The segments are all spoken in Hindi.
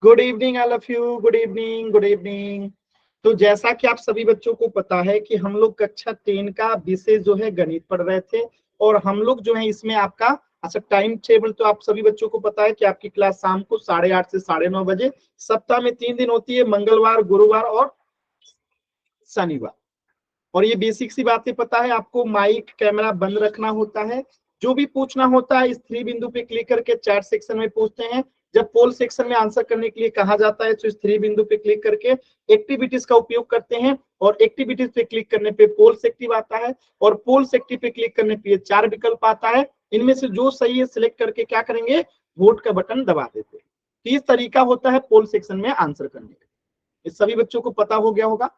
Good evening all of you, good evening, good evening. तो जैसा कि आप सभी बच्चों को पता है कि हम लोग कक्षा 10 का विषय जो है गणित पढ़ रहे थे, और हम लोग जो है इसमें आपका अच्छा टाइम टेबल तो आप सभी बच्चों को पता है कि आपकी क्लास शाम को 8:30 से 9:30 बजे, सप्ताह में 3 दिन होती है, मंगलवार, गुरुवार और शनिवार। और ये बेसिक सी बातें पता है आपको, माइक कैमरा बंद रखना होता है। जो भी पूछना होता है इस 3 बिंदु पे क्लिक करके चैट सेक्शन में पूछते हैं। जब पोल सेक्शन में आंसर करने के लिए कहा जाता है तो इस 3 बिंदु पे क्लिक करके एक्टिविटीज का उपयोग करते हैं, और एक्टिविटीज पे क्लिक करने पे पोल्स एक्टिव आता है, और पोल्स एक्टिव पे क्लिक करने पे 4 विकल्प आता है। इनमें से जो सही है सिलेक्ट करके क्या करेंगे, वोट का बटन दबा देते हैं। तो ये तरीका होता है पोल सेक्शन में आंसर करने का। इस सभी बच्चों को पता हो गया होगा।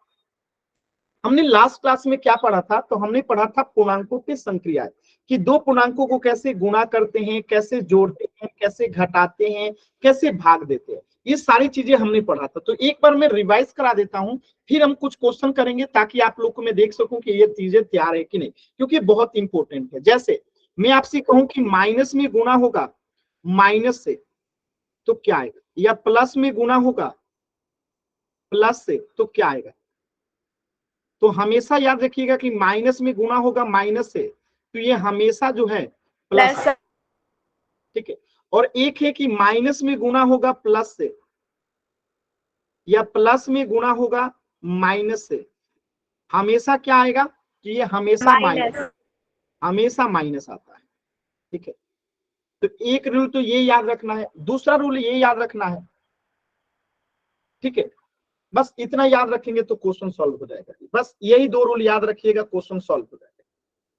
हमने लास्ट क्लास में क्या पढ़ा था, तो हमने पढ़ा था पूर्णांकों की संक्रियाएं, कि दो पूर्णांकों को कैसे गुणा करते हैं, कैसे जोड़ते हैं, कैसे घटाते हैं, कैसे भाग देते हैं। ये सारी चीजें हमने पढ़ा था। तो एक बार मैं रिवाइज करा देता हूं, फिर हम कुछ क्वेश्चन करेंगे ताकि आप लोग को मैं देख सकूं कि ये चीजें तैयार है कि नहीं, क्योंकि बहुत इंपॉर्टेंट है। जैसे मैं आपसे कहूं कि माइनस में गुणा होगा माइनस से तो क्या आएगा, या प्लस में गुणा होगा प्लस से तो क्या आएगा। तो हमेशा याद रखिएगा कि माइनस में गुणा होगा माइनस से तो ये हमेशा जो है प्लस, ठीक है। और एक है कि माइनस में गुणा होगा प्लस से, या प्लस में गुणा होगा माइनस से, हमेशा क्या आएगा कि ये हमेशा माइनस, हमेशा माइनस आता है, ठीक है। तो एक रूल तो ये याद रखना है, दूसरा रूल ये याद रखना है, ठीक है। बस इतना याद रखेंगे तो क्वेश्चन सॉल्व हो जाएगा। बस यही 2 रूल याद रखिएगा, क्वेश्चन सॉल्व हो जाएगा,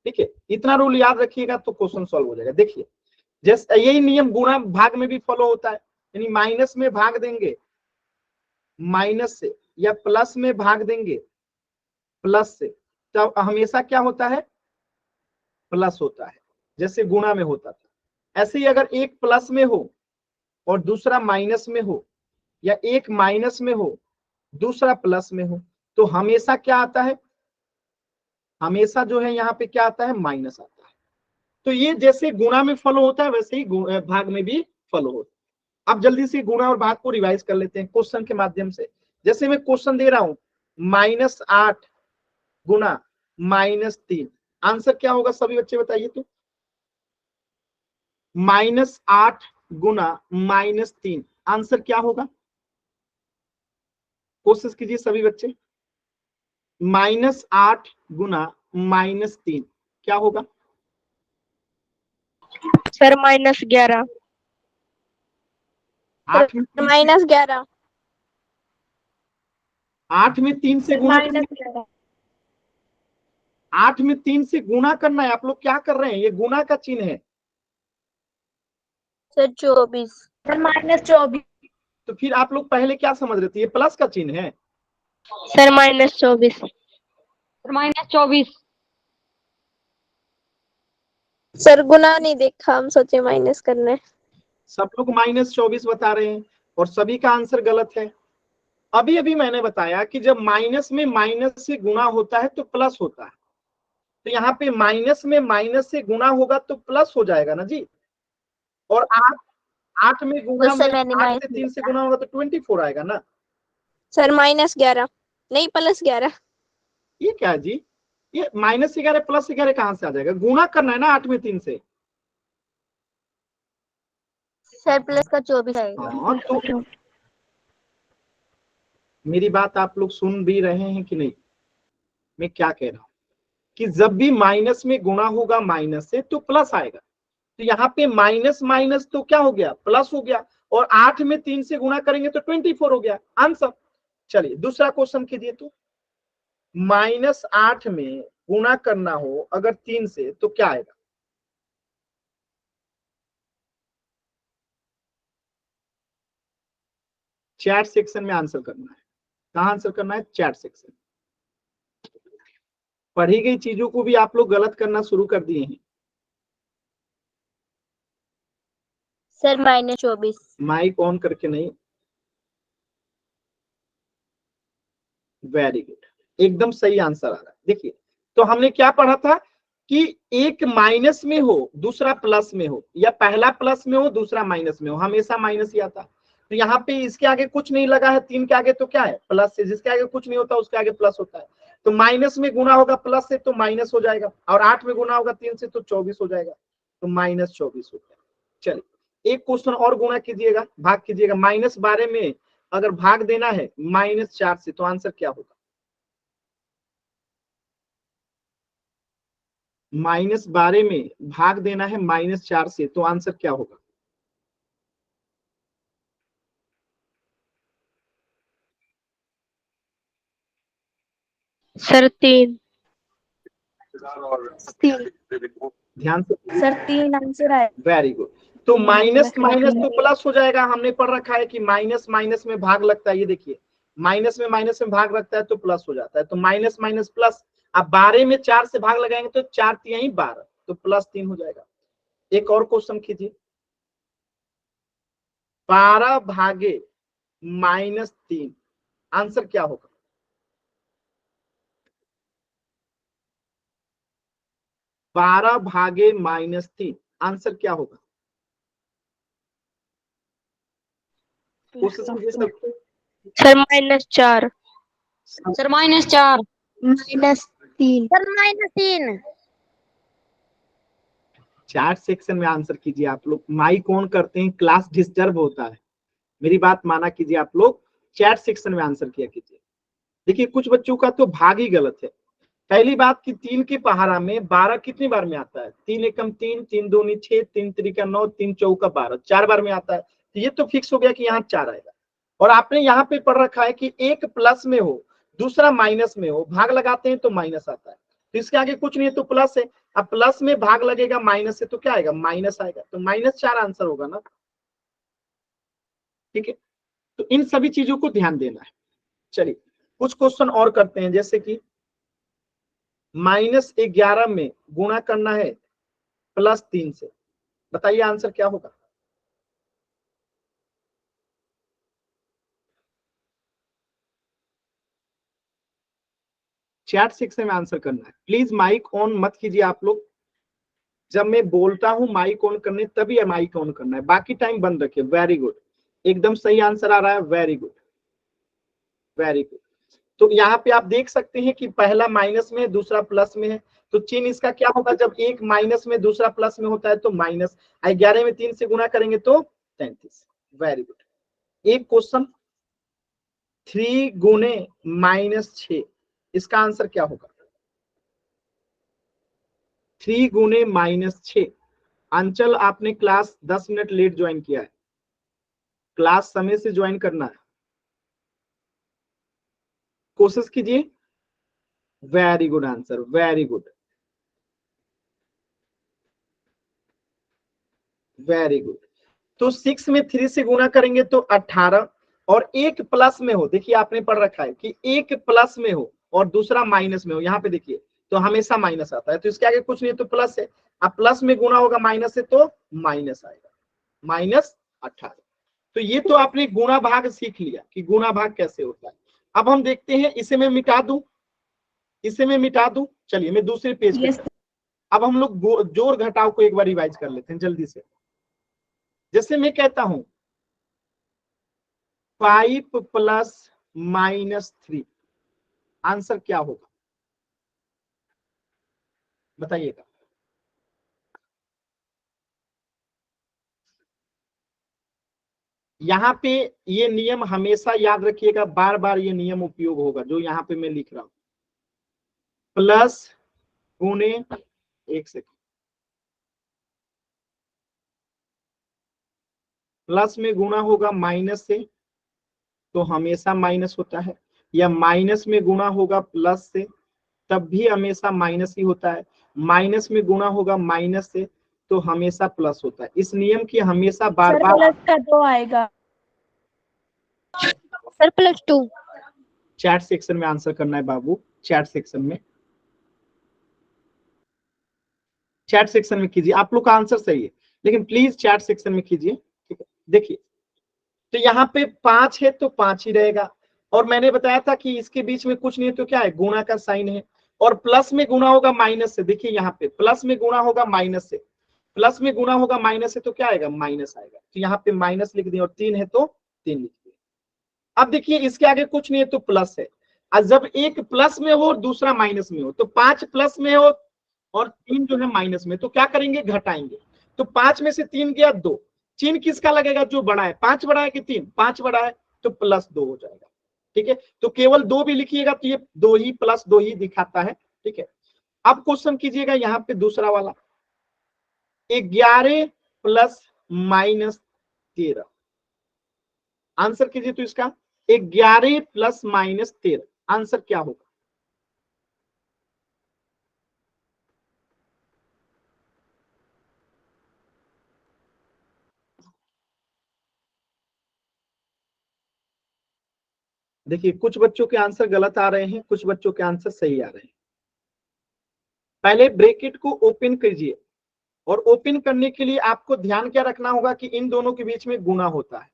ठीक है। इतना रूल याद रखिएगा तो क्वेश्चन सॉल्व हो जाएगा। देखिए जैसे यही नियम गुणा भाग में भी फॉलो होता है, यानी माइनस में भाग देंगे माइनस से, या प्लस में भाग देंगे प्लस से, तो हमेशा क्या होता है, प्लस होता है, जैसे गुणा में होता था। ऐसे ही अगर एक प्लस में हो और दूसरा माइनस में हो, या एक माइनस में हो दूसरा प्लस में हो, तो हमेशा क्या आता है, हमेशा जो है यहाँ पे क्या आता है, माइनस आता है। तो ये जैसे गुणा में फॉलो होता है वैसे ही भाग में भी फॉलो होता है। अब जल्दी से गुणा और भाग को रिवाइज कर लेते हैं क्वेश्चन के माध्यम से। जैसे मैं क्वेश्चन दे रहा हूं, -8 गुना -3, आंसर क्या होगा सभी बच्चे बताइए तो। -8 गुना -3, आंसर क्या होगा, कोशिश कीजिए सभी बच्चे। -8 गुना -3 क्या होगा सर -11। 8 में -11। 8 में 3 से गुणा करना, 8 में 3 से गुणा करना है। आप लोग क्या कर रहे हैं, ये गुणा का चिन्ह है सर 24। सर -24। तो फिर आप लोग पहले क्या समझ रहे थे, ये प्लस का चिन्ह है। सर -24। सर -24। सर गुना नहीं देखा, हम सोचे माइनस करना है। सब लोग -24 बता रहे हैं और सभी का आंसर गलत है। अभी अभी मैंने बताया कि जब माइनस में माइनस से गुणा होता है तो प्लस होता है, तो यहाँ पे माइनस में माइनस से गुणा होगा तो प्लस हो जाएगा ना जी। और 8 में गुणा में 8 से 3 से गुणा होगा तो 24 आएगा ना। सर -11 नहीं +11। ये क्या है जी, ये -11 +11 कहां से आ जाएगा, गुणा करना है ना 8 में 3 से। सर प्लस का 24 आएगा। हाँ तो मेरी बात आप लोग सुन भी रहे हैं कि नहीं, मैं क्या कह रहा हूं कि जब भी माइनस में गुणा होगा माइनस से तो प्लस आएगा। तो यहाँ पे माइनस माइनस तो क्या हो गया, प्लस हो गया, और 8 में 3 से गुणा करेंगे तो 24 हो गया आंसर। चलिए दूसरा क्वेश्चन कीजिए तो। -8 में गुणा करना हो अगर 3 से तो क्या आएगा, चैट सेक्शन में आंसर करना है। कहां आंसर करना है, चैट सेक्शन। पढ़ी गई चीजों को भी आप लोग गलत करना शुरू कर दिए हैं। सर -24। माइक ऑन करके नहीं, वेरी गुड, एकदम सही आंसर आ रहा है। देखिए तो हमने क्या पढ़ा था कि एक माइनस में हो दूसरा प्लस में हो, या पहला प्लस में हो दूसरा माइनस में हो, हमेशा माइनस ही आता। तो यहाँ पे इसके आगे कुछ नहीं लगा है, 3 के आगे तो क्या है प्लस है, जिसके आगे कुछ नहीं होता उसके आगे प्लस होता है। तो माइनस में गुना होगा प्लस से तो माइनस हो जाएगा, और 8 में गुना होगा 3 से तो 24 हो जाएगा, तो -24 हो जाएगा। चलिए एक क्वेश्चन और गुना कीजिएगा, भाग कीजिएगा। -12 में अगर भाग देना है -4 से तो आंसर क्या होगा? -12 में भाग देना है -4 से तो आंसर क्या होगा? सर 3। ध्यान से। सर 3 आंसर है। Very good. तो माइनस माइनस तो प्लस हो जाएगा, हमने पढ़ रखा है कि माइनस माइनस में भाग लगता है। ये देखिए माइनस में भाग लगता है तो प्लस हो जाता है, तो माइनस माइनस प्लस। अब 12 में 4 से भाग लगाएंगे तो 4 तिहाई 12, तो +3 हो जाएगा। एक और क्वेश्चन कीजिए। 12 भागे -3 आंसर क्या होगा? 12 भागे -3 आंसर क्या होगा? कोशिश कीजिए सबको। Sir -4। Sir -4। -3। Sir -3। Chat section में आंसर कीजिए। आप लोग माइक ऑन करते हैं, क्लास डिस्टर्ब होता है, मेरी बात माना कीजिए। आप लोग चैट सेक्शन में आंसर किया कीजिए। देखिए कुछ बच्चों का तो भाग ही गलत है। पहली बात कि 3 के पहाड़ा में 12 कितनी बार में आता है? 3 एकम 3, 3 दूनी 6, 3 त्रिका 9, 3 चौका 12, 4 बार में आता है। तो ये तो फिक्स हो गया कि यहाँ 4 आएगा। और आपने यहाँ पे पढ़ रखा है कि एक प्लस में हो दूसरा माइनस में हो, भाग लगाते हैं तो माइनस आता है, तो इसके आगे कुछ नहीं है तो प्लस है। अब प्लस में भाग लगेगा माइनस से तो क्या आएगा? माइनस आएगा, तो -4 आंसर होगा ना। ठीक है, तो इन सभी चीजों को ध्यान देना है। चलिए कुछ क्वेश्चन और करते हैं, जैसे कि -11 में गुणा करना है +3 से, बताइए आंसर क्या होगा? चैट सेक्शन में आंसर करना है। प्लीज माइक ऑन मत कीजिए आप लोग। जब मैं बोलता हूं माइक ऑन करने तभी माइक ऑन करना है, बाकी टाइम बंद रखिए। वेरी गुड, एकदम सही आंसर आ रहा है। Very good very good. तो यहाँ पे आप देख सकते हैं कि पहला माइनस में है, दूसरा प्लस में है, तो चिन्ह इसका क्या होगा? जब एक माइनस में दूसरा प्लस में होता है तो माइनस। 11 में 3 से गुना करेंगे तो 33। Very good. एक क्वेश्चन 3 गुने -6, इसका आंसर क्या होगा? 3 गुने -6। अंचल आपने क्लास 10 मिनट लेट ज्वाइन किया है, क्लास समय से ज्वाइन करना है, कोशिश कीजिए। Very good answer, very good very good. तो 6 में 3 से गुना करेंगे तो 18, और एक प्लस में हो, देखिए आपने पढ़ रखा है कि एक प्लस में हो और दूसरा माइनस में हो, यहाँ पे देखिए तो हमेशा माइनस आता है, तो इसके आगे कुछ नहीं है तो प्लस है। अब प्लस में गुना होगा माइनस से तो माइनस आएगा, -18। तो ये तो आपने गुणा भाग सीख लिया कि गुणा भाग कैसे होता है। अब हम देखते हैं, इसे मैं मिटा दूं, इसे मैं मिटा दूं। चलिए मैं दूसरे पेज पे अब हम लोग जोड़ घटाव को एक बार रिवाइज कर लेते हैं जल्दी से। जैसे मैं कहता हूं 5 + -3 आंसर क्या होगा? बताइएगा। यहाँ पे ये नियम हमेशा याद रखिएगा, बार बार ये नियम उपयोग होगा जो यहाँ पे मैं लिख रहा हूं। प्लस गुने, एक सेकंड, प्लस में गुना होगा माइनस से तो हमेशा माइनस होता है, या माइनस में गुना होगा प्लस से तब भी हमेशा माइनस ही होता है, माइनस में गुना होगा माइनस से तो हमेशा प्लस होता है। इस नियम की हमेशा बार बार प्लस का 2 आएगा। सर +2। चैट सेक्शन में आंसर करना है बाबू, चैट सेक्शन में, चैट सेक्शन में कीजिए। आप लोग का आंसर सही है लेकिन प्लीज चैट सेक्शन में कीजिए। ठीक है, देखिए तो यहाँ पे 5 है तो 5 ही रहेगा, और मैंने बताया था कि इसके बीच में कुछ नहीं है तो क्या है? गुणा का साइन है, और प्लस में गुणा होगा माइनस से। देखिए यहाँ पे प्लस में गुणा होगा माइनस से, प्लस में गुणा होगा माइनस से तो क्या आएगा? माइनस आएगा, तो यहाँ पे माइनस लिख दिए, और 3 है तो 3 लिख दिया। अब देखिए इसके आगे कुछ नहीं है तो प्लस है, और जब एक प्लस में हो दूसरा माइनस में हो, तो 5 प्लस में हो और 3 जो है माइनस में, तो क्या करेंगे, घटाएंगे। तो 5 में से 3 गया 2, चिन्ह किसका लगेगा, जो बड़ा है। 5 बड़ा है कि 3, 5 बड़ा है, तो +2 हो जाएगा। ठीक है, तो केवल 2 भी लिखिएगा तो ये 2 ही +2 ही दिखाता है। ठीक है, अब क्वेश्चन कीजिएगा यहाँ पे दूसरा वाला, 11 + -13, आंसर कीजिए। तो इसका 11 + -13 आंसर क्या होगा। देखिए कुछ बच्चों के आंसर गलत आ रहे हैं, कुछ बच्चों के आंसर सही आ रहे हैं। पहले ब्रैकेट को ओपन कीजिए, और ओपन करने के लिए आपको ध्यान क्या रखना होगा कि इन दोनों के बीच में गुना होता है।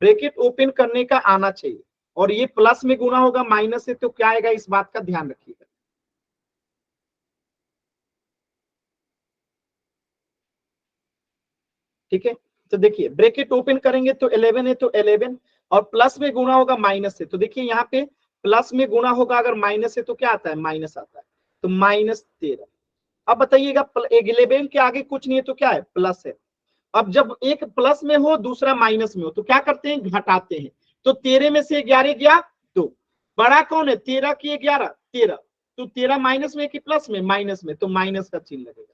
ब्रैकेट ओपन करने का आना चाहिए, और ये प्लस में गुना होगा माइनस से, तो क्या आएगा, इस बात का ध्यान रखिएगा। ठीक है, तो देखिए ब्रैकेट ओपन करेंगे तो 11 है तो 11, और प्लस में गुना होगा माइनस से, तो देखिए यहाँ पे प्लस में गुना होगा अगर माइनस से तो क्या आता है, माइनस आता है, तो -13। अब बताइएगा 11 के आगे कुछ नहीं है तो क्या है, प्लस है। अब जब एक प्लस में हो दूसरा माइनस में हो, तो क्या करते हैं, घटाते हैं। तो 13 में से 11 गया 2, बड़ा कौन है, 13 की 11, 13, तो 13 माइनस में कि प्लस में, माइनस में, तो माइनस का चिन्ह लगेगा।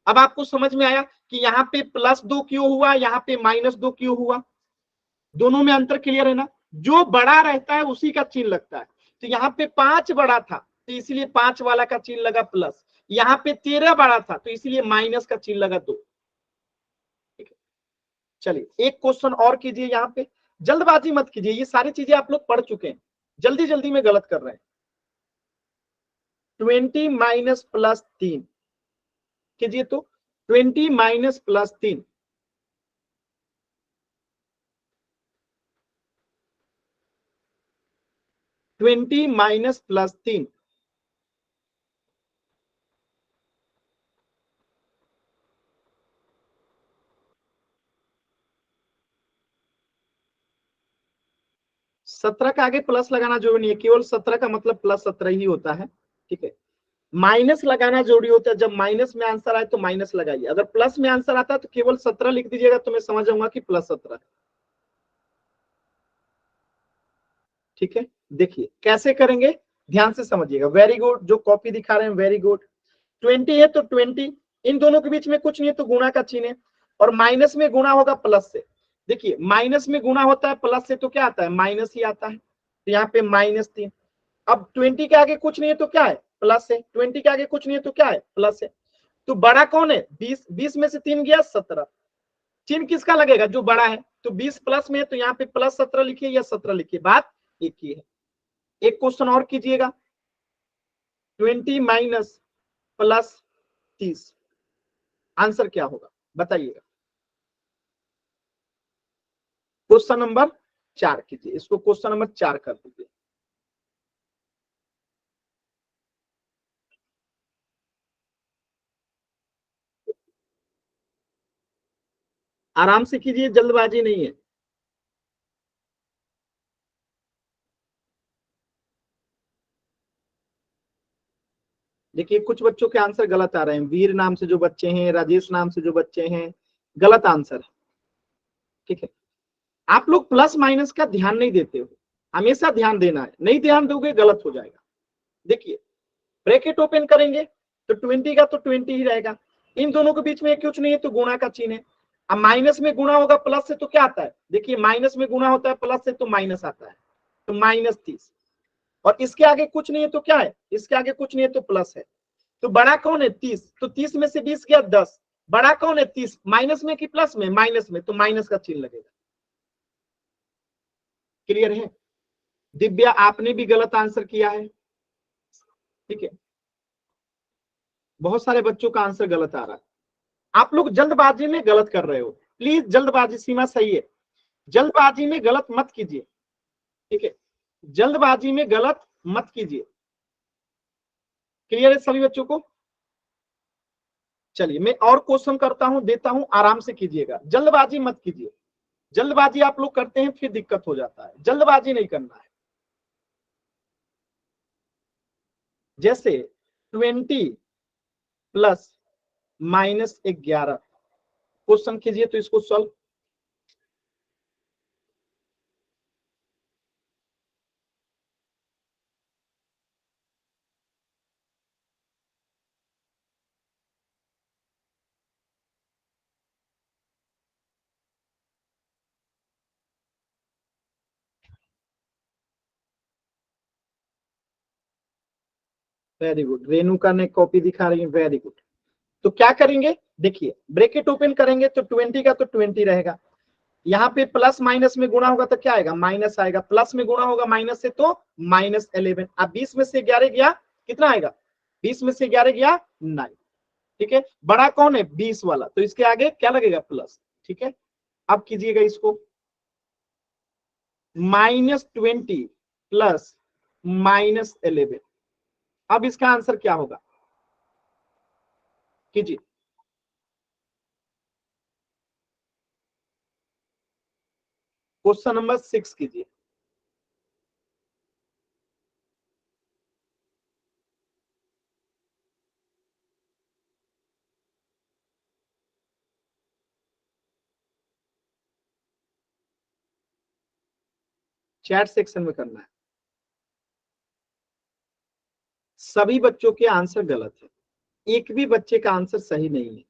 अब आपको समझ में आया कि यहाँ पे +2 क्यों हुआ, यहाँ पे -2 क्यों हुआ, दोनों में अंतर क्लियर है ना। जो बड़ा रहता है उसी का चिन्ह लगता है। तो यहाँ पे 5 बड़ा था तो इसलिए 5 वाला का चिन्ह लगा प्लस, यहाँ पे 13 बड़ा था तो इसलिए माइनस का चिन्ह लगा 2। चलिए एक क्वेश्चन और कीजिए, यहाँ पे जल्दबाजी मत कीजिए, ये सारी चीजें आप लोग पढ़ चुके हैं, जल्दी जल्दी में गलत कर रहे हैं। 20 - +3 कीजिए, तो 20 - +3, 20 - +3, +17 का आगे प्लस लगाना जरूरी नहीं है, केवल 17 का मतलब +17 ही होता है। ठीक है, माइनस लगाना जरूरी होता है, जब माइनस में आंसर आए तो माइनस लगाइए, अगर प्लस में आंसर आता है तो केवल 17 लिख दीजिएगा, तो मैं समझ जाऊंगा कि +17। ठीक है, देखिए कैसे करेंगे, ध्यान से समझिएगा। वेरी गुड, जो कॉपी दिखा रहे हैं वेरी गुड। 20 है तो 20, इन दोनों के बीच में कुछ नहीं है तो गुणा का चिन्ह है, और माइनस में गुणा होगा प्लस से। देखिए माइनस में गुणा होता है प्लस से तो क्या आता है, माइनस ही आता है, तो यहाँ पे -3। अब 20 के आगे कुछ नहीं है तो क्या है, प्लस है, 20 के आगे कुछ नहीं है तो क्या है, प्लस है। तो बड़ा कौन है, 20, 20 में से 3 गया 17, चिन्ह किसका लगेगा, जो बड़ा है। तो 20 प्लस में है तो यहाँ पे +17 लिखिए या 17 लिखिए, बात एक ही है। एक क्वेश्चन और कीजिएगा, 20 - +30 आंसर क्या होगा बताइएगा। क्वेश्चन नंबर 4 कीजिए, इसको क्वेश्चन नंबर 4 कर दीजिए। आराम से कीजिए, जल्दबाजी नहीं है। देखिए कुछ बच्चों के आंसर गलत आ रहे हैं, वीर नाम से जो बच्चे हैं, राजेश नाम से जो बच्चे हैं, गलत आंसर है। ठीक है, आप लोग प्लस माइनस का ध्यान नहीं देते हो, हमेशा ध्यान देना है, नहीं ध्यान दोगे गलत हो जाएगा। देखिए ब्रैकेट ओपन करेंगे तो 20 का तो 20 ही रहेगा, इन दोनों के बीच में कुछ नहीं है तो गुणा का चिन्ह है। अब माइनस में गुणा होगा प्लस से तो क्या आता है, देखिए माइनस में गुणा होता है प्लस से तो माइनस आता है, तो -30। और इसके आगे कुछ नहीं है तो क्या है, इसके आगे कुछ नहीं है तो प्लस है। तो बड़ा कौन है, 30, तो 30 में से 20 गया 10, बड़ा कौन है 30, माइनस में कि प्लस में, माइनस में, तो माइनस का चिन्ह लगेगा। क्लियर है। दिव्या आपने भी गलत आंसर किया है। ठीक है, बहुत सारे बच्चों का आंसर गलत आ रहा है, आप लोग जल्दबाजी में गलत कर रहे हो, प्लीज जल्दबाजी, सीमा सही है, जल्दबाजी में गलत मत कीजिए। ठीक है, जल्दबाजी में गलत मत कीजिए। क्लियर है सभी बच्चों को। चलिए मैं और क्वेश्चन करता हूं, देता हूं, आराम से कीजिएगा, जल्दबाजी मत कीजिए। जल्दबाजी आप लोग करते हैं फिर दिक्कत हो जाता है, जल्दबाजी नहीं करना है। जैसे 20 प्लस -11 क्वेश्चन कीजिए तो इसको सॉल्व। वेरी गुड, रेणुका ने कॉपी दिखा रही है, वेरी गुड। तो क्या करेंगे, देखिए ब्रैकेट ओपन करेंगे तो 20 का तो 20 रहेगा, यहाँ पे प्लस माइनस में गुणा होगा तो क्या आएगा, माइनस आएगा, प्लस में गुणा होगा माइनस से तो -11। अब 20 में से 11 गया कितना आएगा, 20 में से 11 गया 9, ठीक है। बड़ा कौन है, 20 वाला, तो इसके आगे क्या लगेगा, प्लस, ठीक है। अब कीजिएगा इसको, -20 प्लस -11, अब इसका आंसर क्या होगा, कीजिए। क्वेश्चन नंबर 6 कीजिए। चैट सेक्शन में करना है। सभी बच्चों के आंसर गलत है, एक भी बच्चे का आंसर सही नहीं है,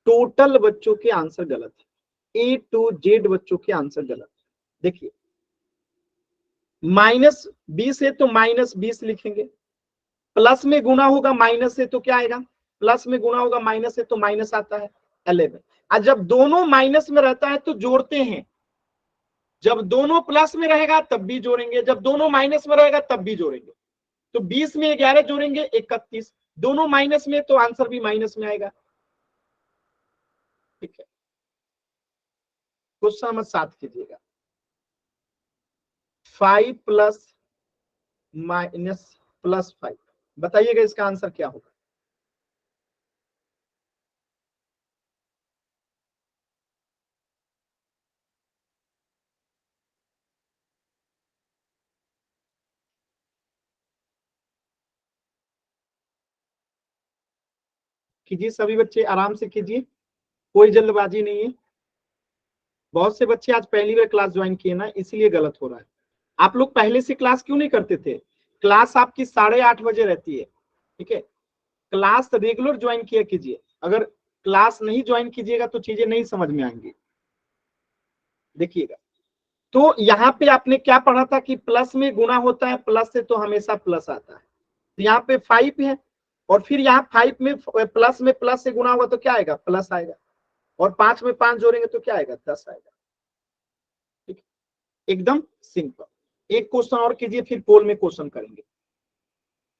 टोटल बच्चों के आंसर गलत है, A to Z बच्चों के आंसर गलत है। देखिए -20 है तो -20 लिखेंगे, प्लस में गुना होगा माइनस से तो क्या आएगा, प्लस में गुना होगा माइनस से तो माइनस आता है 11। और जब दोनों माइनस में रहता है तो जोड़ते हैं, जब दोनों प्लस में रहेगा तब भी जोड़ेंगे, जब दोनों माइनस में रहेगा तब भी जोड़ेंगे। तो 20 में 11 जोड़ेंगे 31, दोनों माइनस में तो आंसर भी माइनस में आएगा, ठीक है। क्वेश्चन नंबर 7 कीजिएगा, 5 प्लस -+5, बताइएगा इसका आंसर क्या होगा। कीजिए सभी बच्चे, आराम से कीजिए, कोई जल्दबाजी नहीं है। बहुत से बच्चे आज पहली बार क्लास ज्वाइन किए ना, इसलिए गलत हो रहा है। आप लोग पहले से क्लास क्यों नहीं करते थे, क्लास आपकी 8:30 बजे रहती है, ठीक है। क्लास रेगुलर ज्वाइन किया कीजिए, अगर क्लास नहीं ज्वाइन कीजिएगा तो चीजें नहीं समझ में आएंगी। देखिएगा, तो यहाँ पे आपने क्या पढ़ा था कि प्लस में गुना होता है, प्लस से तो हमेशा प्लस आता है, तो यहाँ पे 5 है, और फिर यहाँ 5 में प्लस से गुना होगा तो क्या आएगा, प्लस आएगा, और 5 में 5 जोड़ेंगे तो क्या आएगा, 10 आएगा, ठीक, एकदम सिंपल। एक क्वेश्चन और कीजिए, फिर पोल में क्वेश्चन करेंगे।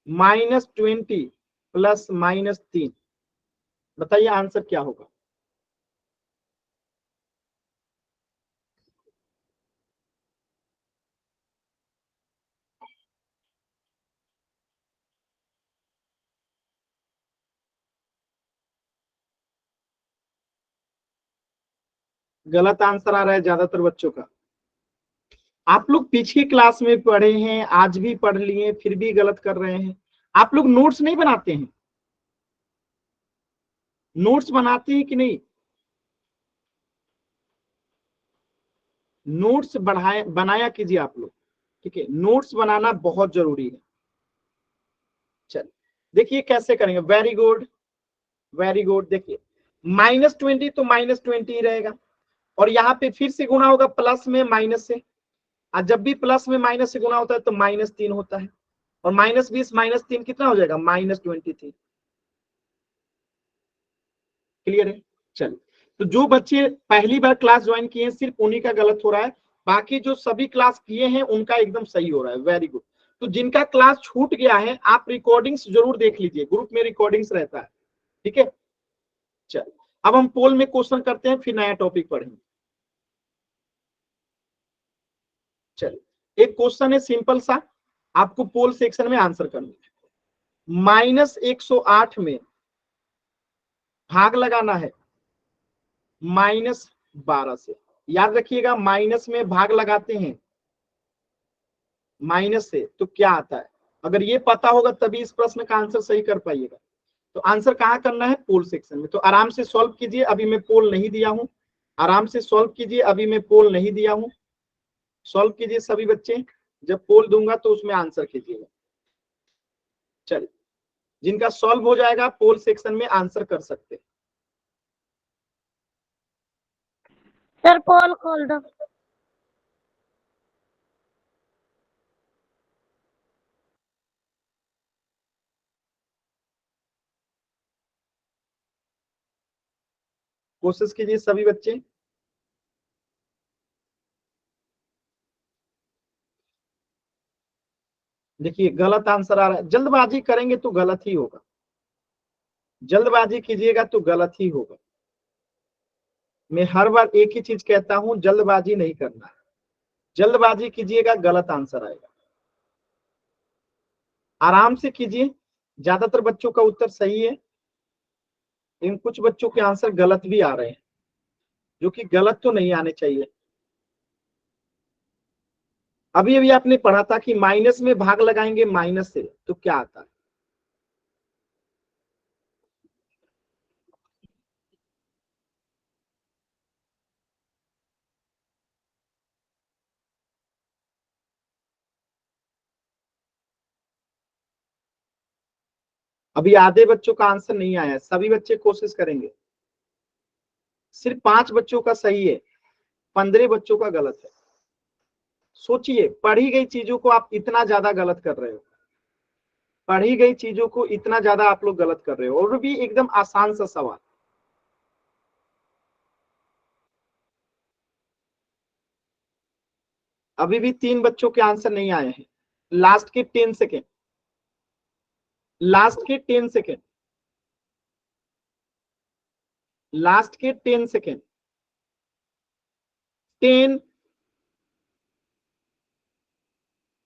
-20 प्लस -3, बताइए आंसर क्या होगा। गलत आंसर आ रहा है ज्यादातर बच्चों का। आप लोग पिछली क्लास में पढ़े हैं, आज भी पढ़ लिए, फिर भी गलत कर रहे हैं। आप लोग नोट्स नहीं बनाते हैं, नोट्स बनाते हैं कि नहीं, नोट्स बढ़ाए बनाया कीजिए आप लोग, ठीक है, नोट्स बनाना बहुत जरूरी है। चलिए देखिए कैसे करेंगे, वेरी गुड वेरी गुड। देखिए -20 तो -20 ही रहेगा, और यहाँ पे फिर से गुना होगा प्लस में माइनस से, और जब भी प्लस में माइनस से गुना होता है तो -3 होता है, और -20 -3 कितना हो जाएगा, -23। क्लियर है। चलिए, तो जो बच्चे पहली बार क्लास ज्वाइन किए हैं सिर्फ उन्हीं का गलत हो रहा है, बाकी जो सभी क्लास किए हैं उनका एकदम सही हो रहा है, वेरी गुड। तो जिनका क्लास छूट गया है आप रिकॉर्डिंग्स जरूर देख लीजिए, ग्रुप में रिकॉर्डिंग्स रहता है, ठीक है। चलिए अब हम पोल में क्वेश्चन करते हैं, फिर नया टॉपिक पढ़ेंगे। चलिए एक क्वेश्चन है सिंपल सा, आपको पोल सेक्शन में आंसर करना है। -108 में भाग लगाना है -12 से, याद रखिएगा, माइनस में भाग लगाते हैं माइनस से तो क्या आता है, अगर ये पता होगा तभी इस प्रश्न का आंसर सही कर पाइएगा। तो आंसर कहाँ करना है, पोल सेक्शन में। तो आराम से सॉल्व कीजिए, अभी मैं पोल नहीं दिया हूं, आराम से सॉल्व कीजिए, अभी मैं पोल नहीं दिया हूं। सॉल्व कीजिए सभी बच्चे, जब पोल दूंगा तो उसमें आंसर कीजिएगा। चलिए, जिनका सॉल्व हो जाएगा पोल सेक्शन में आंसर कर सकते हैं। सर पोल खोल दो। कोशिश कीजिए सभी बच्चे। देखिए गलत आंसर आ रहा है, जल्दबाजी करेंगे तो गलत ही होगा, जल्दबाजी कीजिएगा तो गलत ही होगा। मैं हर बार एक ही चीज कहता हूं, जल्दबाजी नहीं करना है, जल्दबाजी कीजिएगा गलत आंसर आएगा। आराम से कीजिए, ज्यादातर बच्चों का उत्तर सही है, लेकिन कुछ बच्चों के आंसर गलत भी आ रहे हैं, जो कि गलत तो नहीं आने चाहिए। अभी अभी आपने पढ़ा था कि माइनस में भाग लगाएंगे माइनस से तो क्या आता है। अभी आधे बच्चों का आंसर नहीं आया है, सभी बच्चे कोशिश करेंगे। सिर्फ 5 बच्चों का सही है, 15 बच्चों का गलत है। सोचिए, पढ़ी गई चीजों को आप इतना ज्यादा गलत कर रहे हो, पढ़ी गई चीजों को इतना ज्यादा आप लोग गलत कर रहे हो, और भी एकदम आसान सा सवाल। अभी भी 3 बच्चों के आंसर नहीं आए हैं। लास्ट के 10 सेकेंड, लास्ट के 10 सेकेंड, लास्ट के 10 सेकेंड। 10,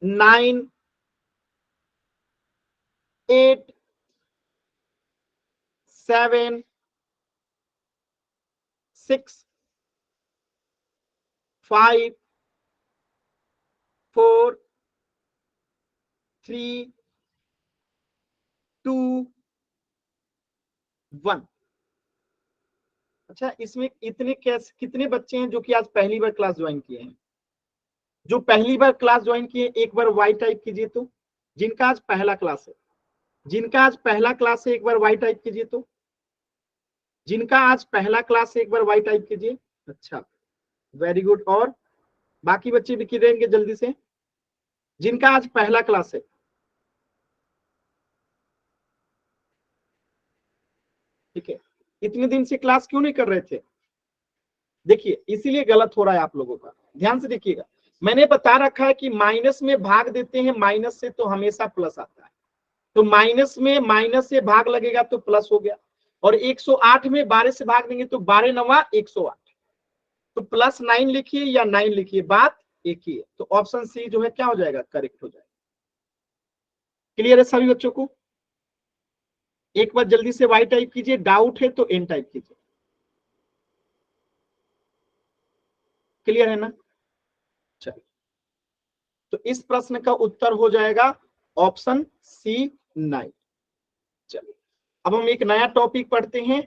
9, 8, 7, 6, 5, 4, 3, 2, 1। अच्छा, इसमें इतने कैसे कितने बच्चे हैं जो कि आज पहली बार क्लास ज्वाइन किए हैं? जो पहली बार क्लास ज्वाइन किए एक बार वाई टाइप कीजिए तो, जिनका आज पहला क्लास है, जिनका आज पहला क्लास है एक बार वाई टाइप कीजिए तो, जिनका आज पहला क्लास है एक बार वाई टाइप कीजिए। अच्छा, वेरी गुड। और बाकी बच्चे भी गिरेंगे जल्दी से, जिनका आज पहला क्लास है। ठीक है, इतने दिन से क्लास क्यों नहीं कर रहे थे? देखिए इसीलिए गलत हो रहा है आप लोगों का, ध्यान से देखिएगा। मैंने बता रखा है कि माइनस में भाग देते हैं माइनस से तो हमेशा प्लस आता है, तो माइनस में माइनस से भाग लगेगा तो प्लस हो गया, और 108 में 12 से भाग देंगे तो 12 9 108, तो +9 लिखिए या 9 लिखिए, बात एक ही है। तो ऑप्शन सी जो है क्या हो जाएगा, करेक्ट हो जाएगा। क्लियर है सभी बच्चों को? एक बार जल्दी से वाई टाइप कीजिए, डाउट है तो एन टाइप कीजिए। क्लियर है ना? चलिए, तो इस प्रश्न का उत्तर हो जाएगा ऑप्शन सी 9। चलिए, अब हम एक नया टॉपिक पढ़ते हैं।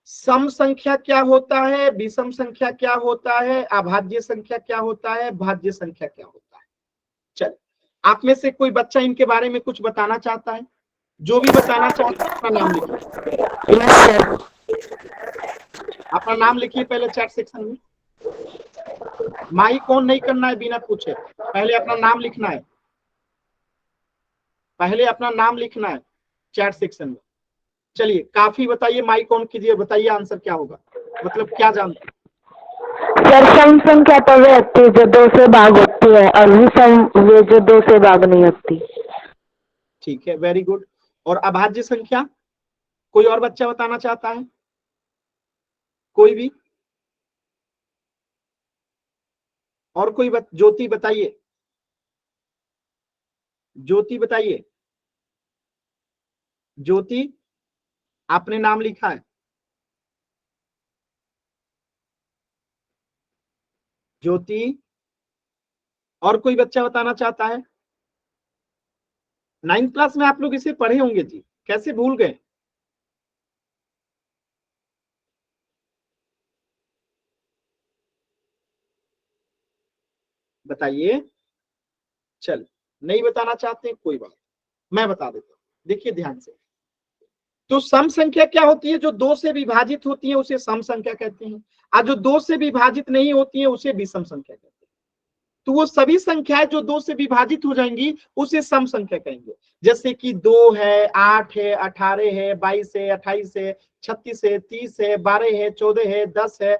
सम संख्या क्या होता है, विषम संख्या क्या होता है, अभाज्य संख्या क्या होता है, भाज्य संख्या क्या होता है। चलिए, आप में से कोई बच्चा इनके बारे में कुछ बताना चाहता है? जो भी बताना चाहता है अपना नाम लिखिए। अपना नाम लिखिए पहले चैट सेक्शन में। माइक ऑन नहीं करना है बिना पूछे, पहले अपना नाम लिखना है, पहले अपना नाम लिखना है चैट सेक्शन में। चलिए, काफी बताइए, माइक ऑन कीजिए, बताइए आंसर क्या होगा, मतलब क्या जानते हैं? सर सम संख्या तो वे होती है जो 2 से भाग होती है, और विषम वे जो 2 से भाग नहीं होती। ठीक है, वेरी गुड। और अभाज्य संख्या कोई और बच्चा बताना चाहता है? कोई भी और कोई ज्योति बताइए, ज्योति बताइए। ज्योति, आपने नाम लिखा है? ज्योति, और कोई बच्चा बताना चाहता है? 9th क्लास में आप लोग इसे पढ़े होंगे जी, कैसे भूल गए? बताइए। चल, नहीं बताना चाहते कोई बात, मैं बता देता हूं, देखिए ध्यान से। तो सम संख्या क्या होती है? जो 2 से विभाजित होती है उसे सम संख्या कहते हैं, और जो 2 से विभाजित नहीं होती है उसे विषम संख्या कहते हैं। तो वो सभी संख्याएं जो 2 से विभाजित हो जाएंगी उसे सम संख्या कहेंगे। जैसे कि 2 है, 8 है, 18 है, 22 है, 28 है, 36 है, 30 है, 12 है, 14 है, 10 है,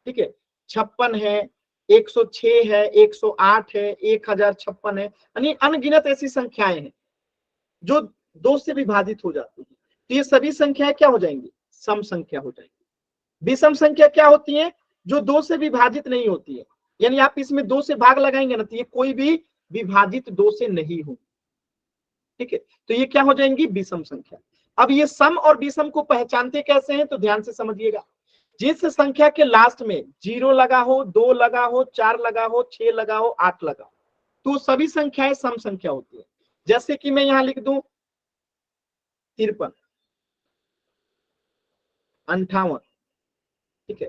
ठीक है, 56 है, 106 है, 108 है, 1056 है, यानी अनगिनत ऐसी संख्याएं हैं जो 2 से विभाजित हो जाती है। तो ये सभी संख्याएं क्या हो जाएंगी? सम संख्या हो जाएंगी। विषम संख्या क्या होती है? जो 2 से विभाजित नहीं होती है, यानी आप इसमें 2 से भाग लगाएंगे ना तो ये कोई भी विभाजित 2 से नहीं हो, ठीक है, तो ये क्या हो जाएंगी? विषम संख्या। अब ये सम और विषम को पहचानते कैसे हैं? तो ध्यान से समझिएगा। जिस संख्या के लास्ट में 0 लगा हो, 2 लगा हो, 4 लगा हो, 6 लगा हो, 8 लगा हो, तो सभी संख्याएं सम संख्या होती है। जैसे कि मैं यहां लिख दूं 53, 58, ठीक है,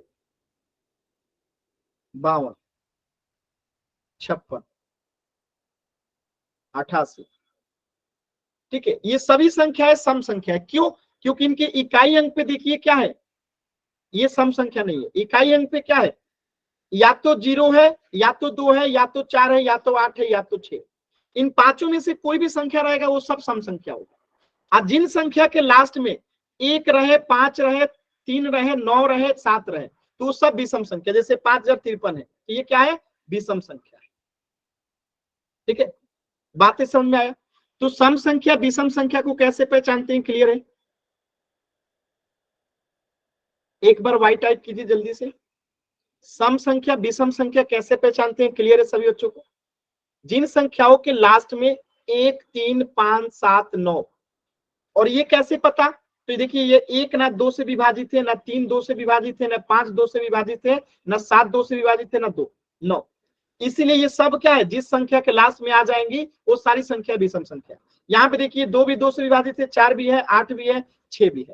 52, 56, 88, ठीक है, ये सभी संख्याएं सम संख्या है। क्यों? क्योंकि इनके इकाई अंक पे देखिए क्या है, ये सम संख्या नहीं है। इकाई अंक पे क्या है? या तो 0 है, या तो 2 है, या तो 4 है, या तो 8 है, या तो 6। इन पांचों में से कोई भी संख्या रहेगा वो सब सम संख्या होगा। और जिन संख्या के लास्ट में 1 रहे, 5 रहे, 3 रहे, 9 रहे, 7 रहे, तो वो सब विषम संख्या। जैसे 5053 है, तो ये क्या है? विषम संख्या है, ठीक है, बातें समझ में आया? तो सम संख्या विषम संख्या को कैसे पहचानते हैं? क्लियर है? एक बार वाइट टाइप कीजिए जल्दी से। सम संख्या विषम संख्या कैसे पहचानते हैं? क्लियर है सभी बच्चों को? जिन संख्याओं के लास्ट में 1, 3, 5, 7, 9, और ये कैसे पता? तो देखिए ये 1 ना 2 से विभाजित है, ना 3 2 से विभाजित है, ना 5 2 से विभाजित है, ना 7 2 से विभाजित है, ना 2 9। इसीलिए ये सब क्या है? जिस संख्या के लास्ट में आ जाएंगी वो सारी संख्या विषम संख्या। यहाँ पे देखिए 2 भी 2 से विभाजित है, 4 भी है, 8 भी है, 6 भी है,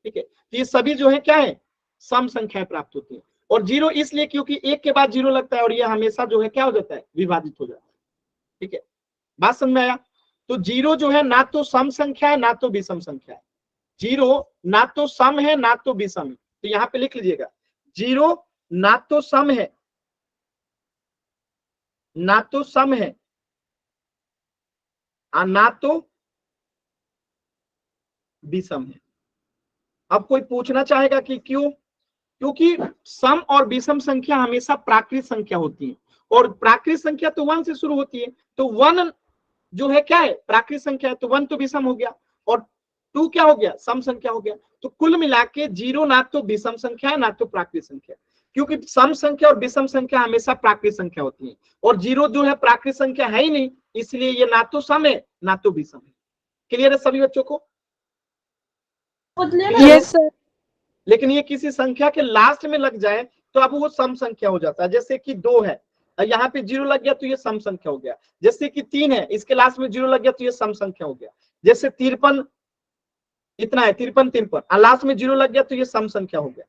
ठीक है, तो ये सभी जो है क्या है? सम संख्याएं प्राप्त होती है। और 0 इसलिए क्योंकि 1 के बाद 0 लगता है और ये हमेशा जो है क्या हो जाता है? विभाजित हो जाता है, ठीक है, बात समझ में आया? तो 0 जो है ना तो सम संख्या है ना तो विषम संख्या है। 0 ना तो सम है ना तो विषम है। तो यहां पे लिख लीजिएगा 0 ना तो सम है ना तो सम है और ना तो विषम है। अब कोई पूछना चाहेगा कि क्यों? क्योंकि सम और विषम संख्या हमेशा प्राकृत संख्या होती है, और प्राकृत संख्या तो 1 से शुरू होती है। तो 1 जो है क्या है? प्राकृत संख्या है, तो 1 तो विषम हो गया और 2 क्या हो गया? सम संख्या हो गया। तो कुल मिला के 0 ना तो विषम संख्या है ना तो प्राकृत संख्या, क्योंकि सम संख्या और विषम संख्या हमेशा प्राकृत संख्या होती है, और 0 जो है प्राकृत संख्या है ही नहीं, इसलिए ये ना तो सम है ना तो विषम है। क्लियर है सभी बच्चों को? Yes sir. लेकिन ये किसी संख्या के लास्ट में लग जाए तो अब वो सम संख्या हो जाता है। जैसे कि 2 है, यहाँ पे 0 लग गया तो ये सम संख्या हो गया। जैसे कि 3 है, इसके लास्ट में 0 लग गया तो ये सम संख्या हो गया। जैसे 53 इतना है, 53 53 लास्ट में 0 लग गया तो ये सम संख्या हो गया,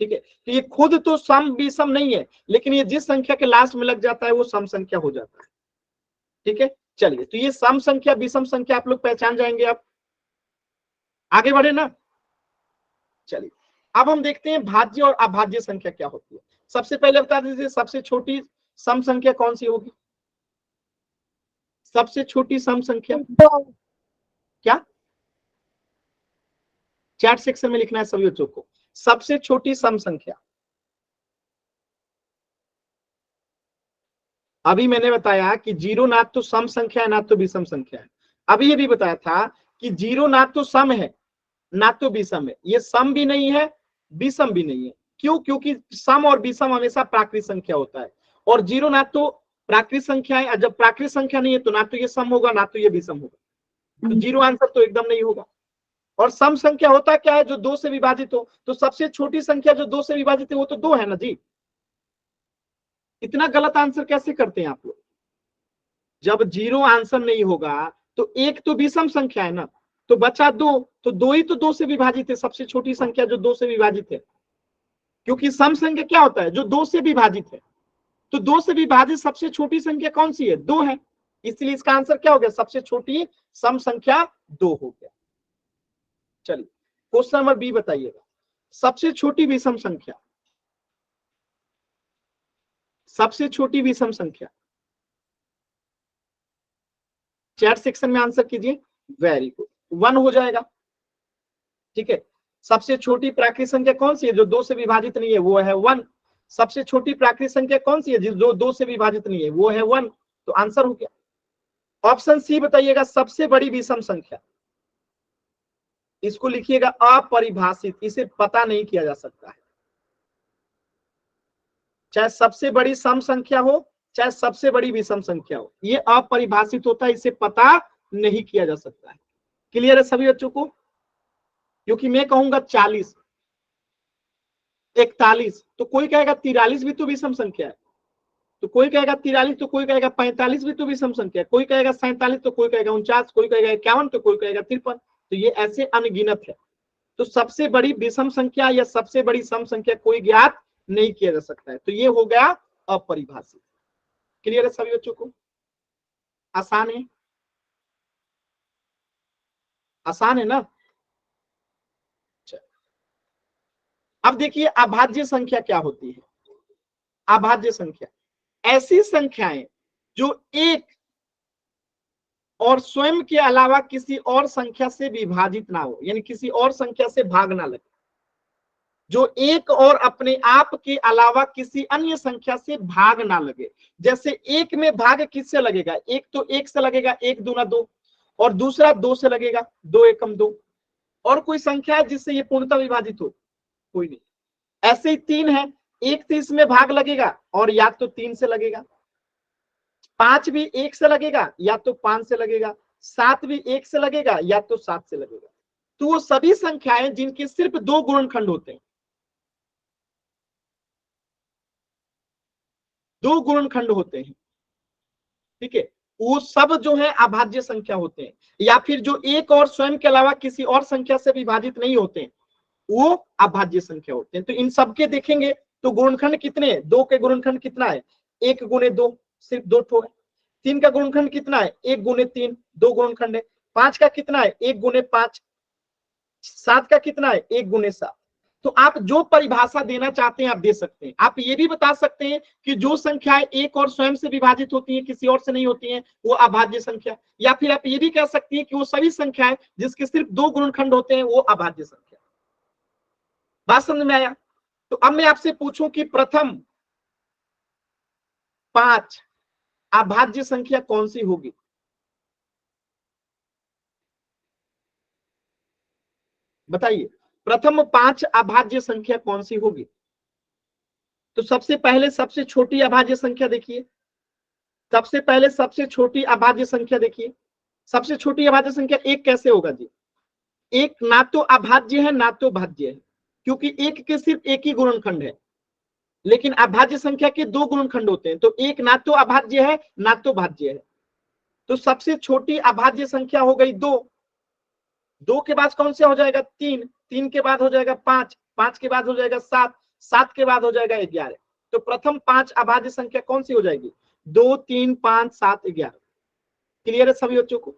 ठीक है। तो ये खुद तो सम विषम नहीं है, लेकिन ये जिस संख्या के लास्ट में लग जाता है वो सम संख्या हो जाता है, ठीक है। चलिए, तो ये सम संख्या विषम संख्या आप लोग पहचान जाएंगे। अब आगे बढ़े ना। चलिए, अब हम देखते हैं भाज्य और अभाज्य संख्या क्या होती है। सबसे पहले बता दीजिए सबसे छोटी सम संख्या कौन सी होगी? सबसे छोटी सम संख्या क्या? चैट सेक्शन में लिखना है सभी बच्चों को, सबसे छोटी सम संख्या। अभी मैंने बताया कि 0 ना तो सम संख्या है ना तो विषम संख्या है। अभी ये भी बताया था कि 0 ना तो सम है ना तो विषम है, ये सम भी नहीं है विषम भी नहीं है। क्यों? क्योंकि सम और विषम हमेशा प्राकृत संख्या होता है, और 0 ना तो प्राकृत संख्या है, जब प्राकृत संख्या नहीं है तो ना तो ये सम होगा ना तो ये विषम होगा, तो 0 आंसर तो एकदम नहीं होगा। और सम संख्या होता क्या है? जो 2 से विभाजित हो। तो सबसे छोटी संख्या जो 2 से विभाजित है वो तो 2 है ना जी। इतना गलत आंसर कैसे करते हैं आप लोग? जब 0 आंसर नहीं होगा तो 1 तो विषम संख्या है ना, तो बचा 2, तो 2 ही तो 2 से विभाजित है, सबसे छोटी संख्या जो 2 से विभाजित है, क्योंकि सम संख्या क्या होता है? जो 2 से विभाजित है। तो 2 से विभाजित सबसे छोटी संख्या कौन सी है? 2 है, इसलिए इसका आंसर क्या हो गया? सबसे छोटी सम संख्या 2 हो गया। चलिए क्वेश्चन नंबर बी बताइएगा, सबसे छोटी विषम संख्या, सबसे छोटी विषम संख्या, चैट सेक्शन में आंसर कीजिए। वेरी गुड, 1 हो जाएगा। ठीक है, सबसे छोटी प्राकृतिक संख्या कौन सी है जो 2 से विभाजित नहीं है? वो है 1। सबसे छोटी प्राकृतिक संख्या कौन सी है जो 2 से विभाजित नहीं है? वो है 1। तो आंसर हो गया। ऑप्शन सी बताइएगा, सबसे बड़ी विषम संख्या, इसको लिखिएगा अपरिभाषित, इसे पता नहीं किया जा सकता है। चाहे सबसे बड़ी सम संख्या हो, चाहे सबसे बड़ी विषम संख्या हो, ये अपरिभाषित होता है, इसे पता नहीं किया जा सकता है। क्लियर है सभी बच्चों को? क्योंकि मैं कहूंगा 40, 41, तो कोई कहेगा 43 भी तो विषम संख्या है, तो कोई कहेगा 43, तो कोई कहेगा 45 भी तो विषम संख्या है, कोई कहेगा 47, तो कोई कहेगा 49, कोई कहेगा 51, तो कोई कहेगा 53। तो ये ऐसे अनगिनत है। तो सबसे बड़ी विषम संख्या या सबसे बड़ी सम संख्या कोई ज्ञात नहीं किया जा सकता है, तो ये हो गया अपरिभाषित। क्लियर है सभी बच्चों को? आसान है, आसान है ना? अब देखिए अभाज्य संख्या क्या होती है। अभाज्य संख्या ऐसी संख्याएं जो एक और स्वयं के अलावा किसी और संख्या से विभाजित ना हो, यानी किसी और संख्या से भाग ना लगे, जो एक और अपने आप के अलावा किसी अन्य संख्या से भाग ना लगे। जैसे एक में भाग किससे लगेगा? एक तो एक से लगेगा, 1 दूना 2, और दूसरा 2 से लगेगा, 2 एकम 2। और कोई संख्या है जिससे ये पूर्णतः विभाजित हो? कोई नहीं। ऐसे ही 3 है, 1 से इसमें भाग लगेगा और या तो 3 से लगेगा, 5 भी 1 से लगेगा या तो 5 से लगेगा, 7 भी 1 से लगेगा या तो 7 से लगेगा। तो वो सभी संख्याएं जिनके सिर्फ 2 गुणनखंड होते हैं, 2 गुणनखंड होते हैं, ठीक है, वो सब जो है अभाज्य संख्या होते हैं। या फिर जो एक और स्वयं के अलावा किसी और संख्या से विभाजित नहीं होते हैं, वो अभाज्य संख्या होते हैं। तो इन सबके देखेंगे तो गुणनखंड कितने हैं? 2 के गुणनखंड कितना है? 1 गुणे 2, सिर्फ 2 ठो है। 3 का गुणनखंड कितना है? 1 गुणे 3, 2 गुणनखंड है। 5 का कितना है? 1 गुणे 5। 7 का कितना है? 1 गुणे 7। तो आप जो परिभाषा देना चाहते हैं आप दे सकते हैं। आप ये भी बता सकते हैं कि जो संख्याएं एक और स्वयं से विभाजित होती हैं, किसी और से नहीं होती हैं, वो अभाज्य संख्या। या फिर आप ये भी कह सकती हैं कि वो सभी संख्याएं जिसके सिर्फ 2 गुणनखंड होते हैं, वो अभाज्य संख्या। बात समझ में आया? तो अब मैं आपसे पूछूं कि प्रथम 5 अभाज्य संख्या कौन सी होगी? बताइए, प्रथम 5 अभाज्य संख्या कौन सी होगी? तो सबसे पहले सबसे छोटी अभाज्य संख्या देखिए, सबसे पहले सबसे छोटी अभाज्य संख्या देखिए। सबसे छोटी अभाज्य संख्या 1 कैसे होगा जी? 1 ना तो अभाज्य है ना तो भाज्य है, क्योंकि 1 के सिर्फ एक ही गुणनखंड है, लेकिन अभाज्य संख्या के 2 गुणनखंड होते हैं। तो 1 ना तो अभाज्य है ना तो भाज्य है। तो सबसे छोटी अभाज्य संख्या हो गई 2। 2 के बाद कौन से हो जाएगा? 3। 3 के बाद हो जाएगा 5। 5 के बाद हो जाएगा 7। 7 के बाद हो जाएगा 11। तो प्रथम 5 अभाज्य संख्या कौन सी हो जाएगी? 2, 3, 5, 7, 11। क्लियर है सभी बच्चों को?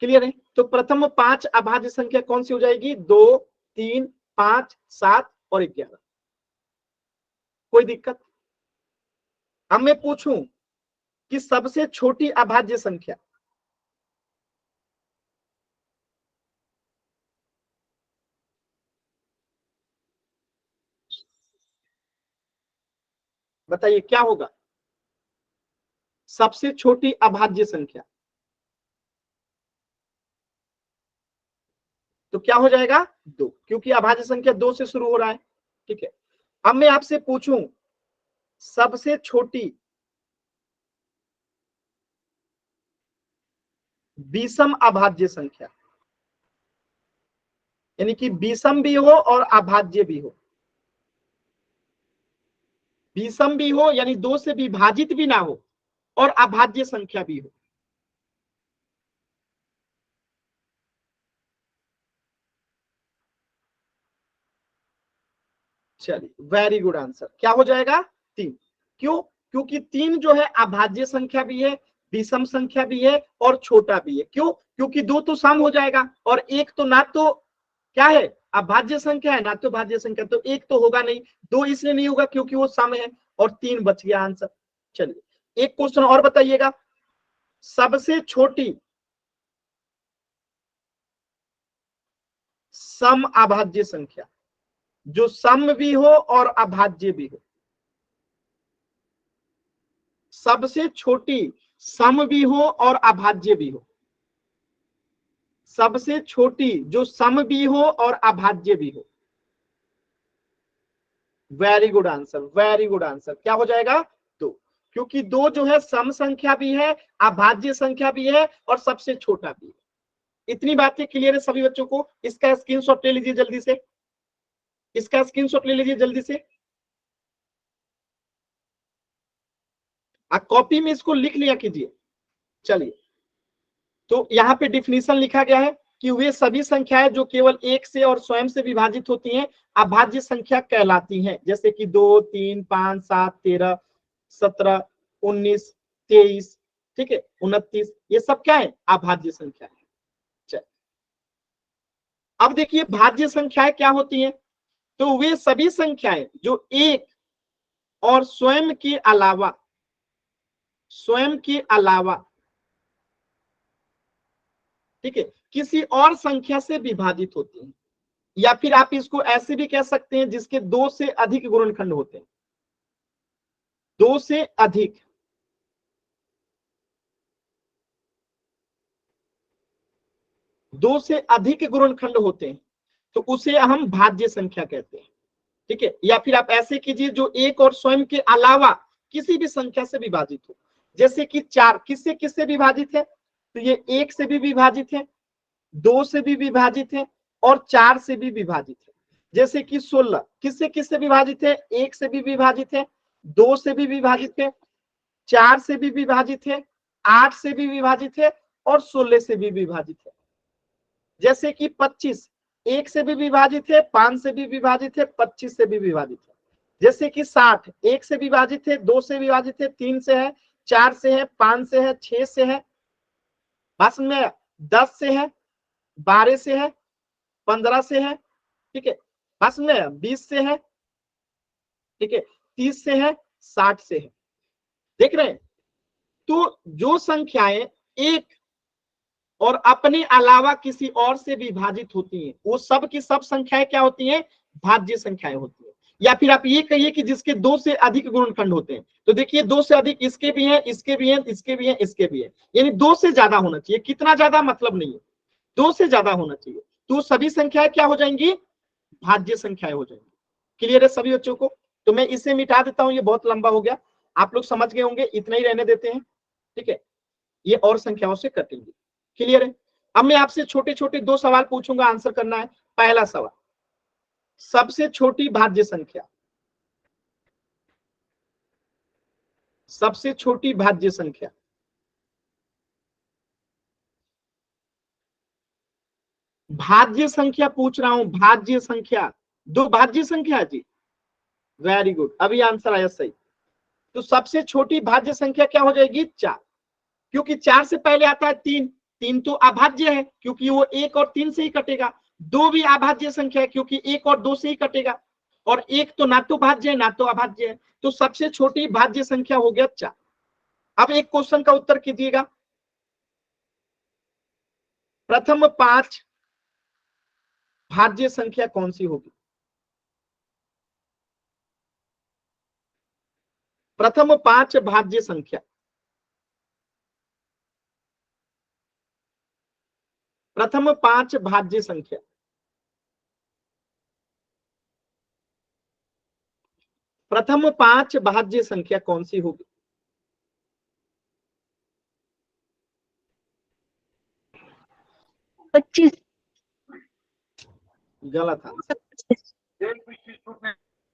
क्लियर है? तो प्रथम 5 अभाज्य संख्या कौन सी हो जाएगी? 2, 3, 5, 7 और 11। कोई दिक्कत? अब मैं पूछूं कि सबसे छोटी अभाज्य संख्या, बताइए क्या होगा? सबसे छोटी अभाज्य संख्या तो क्या हो जाएगा? 2, क्योंकि अभाज्य संख्या 2 से शुरू हो रहा है। ठीक है, अब मैं आपसे पूछूं सबसे छोटी विषम अभाज्य संख्या, यानी कि विषम भी हो और अभाज्य भी हो, विषम भी हो यानी 2 से विभाजित भी ना हो और अभाज्य संख्या भी हो। चलिए वेरी गुड आंसर, क्या हो जाएगा 3। क्यों? क्योंकि 3 जो है अभाज्य संख्या भी है, विषम संख्या भी है और छोटा भी है। क्यों? क्योंकि 2 तो सम हो जाएगा और 1 तो ना तो क्या है अभाज्य संख्या है ना तो भाज्य संख्या, तो 1 तो होगा नहीं, 2 इसलिए नहीं होगा क्योंकि वो सम है और 3 बच गया आंसर। चलिए एक क्वेश्चन और बताइएगा, सबसे छोटी सम अभाज्य संख्या जो सम भी हो और अभाज्य भी हो, सबसे छोटी सम भी हो और अभाज्य भी हो, सबसे छोटी जो सम भी हो और अभाज्य भी हो। Very good answer, very good answer, क्या हो जाएगा 2, क्योंकि 2 जो है सम संख्या भी है, अभाज्य संख्या भी है और सबसे छोटा भी है। इतनी बातें क्लियर है सभी बच्चों को? इसका स्क्रीनशॉट ले लीजिए जल्दी से, इसका स्क्रीनशॉट ले लीजिए जल्दी से, आप कॉपी में इसको लिख लिया कीजिए। चलिए तो यहाँ पे डिफिनीशन लिखा गया है कि वे सभी संख्याएं जो केवल 1 से और स्वयं से विभाजित होती हैं अभाज्य संख्या कहलाती हैं, जैसे कि 2, 3, 5, 7, 13, 17, 19, 23, ठीक है 29, ये सब क्या है अभाज्य संख्या है। चल अब देखिए भाज्य संख्याएं क्या होती हैं, तो वे सभी संख्याएं जो एक और स्वयं के अलावा ठीक है किसी और संख्या से विभाजित होती हैं, या फिर आप इसको ऐसे भी कह सकते हैं जिसके 2 से अधिक गुणनखंड होते हैं, 2 से अधिक, दो से अधिक गुणनखंड होते हैं तो उसे हम भाज्य संख्या कहते हैं। ठीक है, या फिर आप ऐसे कीजिए जो एक और स्वयं के अलावा किसी भी संख्या से विभाजित हो, जैसे कि 4 किससे किससे विभाजित है, तो ये 1 से भी विभाजित है, 2 से भी विभाजित है और 4 से भी विभाजित है। जैसे कि 16 किससे किससे विभाजित है, 1 से भी विभाजित है, 2 से भी विभाजित है, 4 से भी विभाजित है, 8 से भी विभाजित है और 16 से भी विभाजित है। जैसे कि 25 1 से भी विभाजित है, 5 से भी विभाजित है, 25 से भी विभाजित है। जैसे कि 60 1 से विभाजित है, 2 से विभाजित है, 3 से है, 4 से है, 5 से है, 6 से है, बस में 10 से है, 12 से है, 15 से है, ठीक है, बस में 20 से है, ठीक है, 30 से है, 60 से है। देख रहे हैं, तो जो संख्याएं एक और अपने अलावा किसी और से विभाजित होती हैं वो सब की सब संख्याएं क्या होती हैं, भाज्य संख्याएं होती हैं। या फिर आप ये कहिए कि जिसके 2 से अधिक गुणनखंड होते हैं, तो देखिए 2 से अधिक इसके भी हैं, इसके भी हैं, इसके भी हैं, इसके भी हैं, यानी 2 से ज्यादा होना चाहिए। कितना ज्यादा मतलब नहीं है, 2 से ज्यादा होना चाहिए, तो सभी संख्याएं क्या हो जाएंगी, भाज्य संख्याएं हो जाएंगी। क्लियर है सभी बच्चों को? तो मैं इसे मिटा देता हूं, ये बहुत लंबा हो गया, आप लोग समझ गए होंगे, इतना ही रहने देते हैं। ठीक है, ये और संख्याओं से कटेंगे। क्लियर है? अब मैं आपसे छोटे छोटे 2 सवाल पूछूंगा, आंसर करना है। पहला सवाल, सबसे छोटी भाज्य संख्या, सबसे छोटी भाज्य संख्या, भाज्य संख्या पूछ रहा हूं, भाज्य संख्या, 2 भाज्य संख्या है जी। वेरी गुड, अभी आंसर आया सही। तो सबसे छोटी भाज्य संख्या क्या हो जाएगी, 4, क्योंकि 4 से पहले आता है 3, 3 तो अभाज्य है क्योंकि वो 1 और 3 से ही कटेगा। 2 भी अभाज्य संख्या है क्योंकि 1 और 2 से ही कटेगा, और 1 तो ना तो भाज्य है ना तो अभाज्य है, तो सबसे छोटी भाज्य संख्या हो गया 4। अब एक क्वेश्चन का उत्तर कीजिएगा, प्रथम 5 भाज्य संख्या कौन सी होगी, प्रथम 5 भाज्य संख्या, प्रथम 5 भाज्य संख्या, प्रथम 5 भाज्य संख्या कौन सी होगी? 25। गलत आंसर,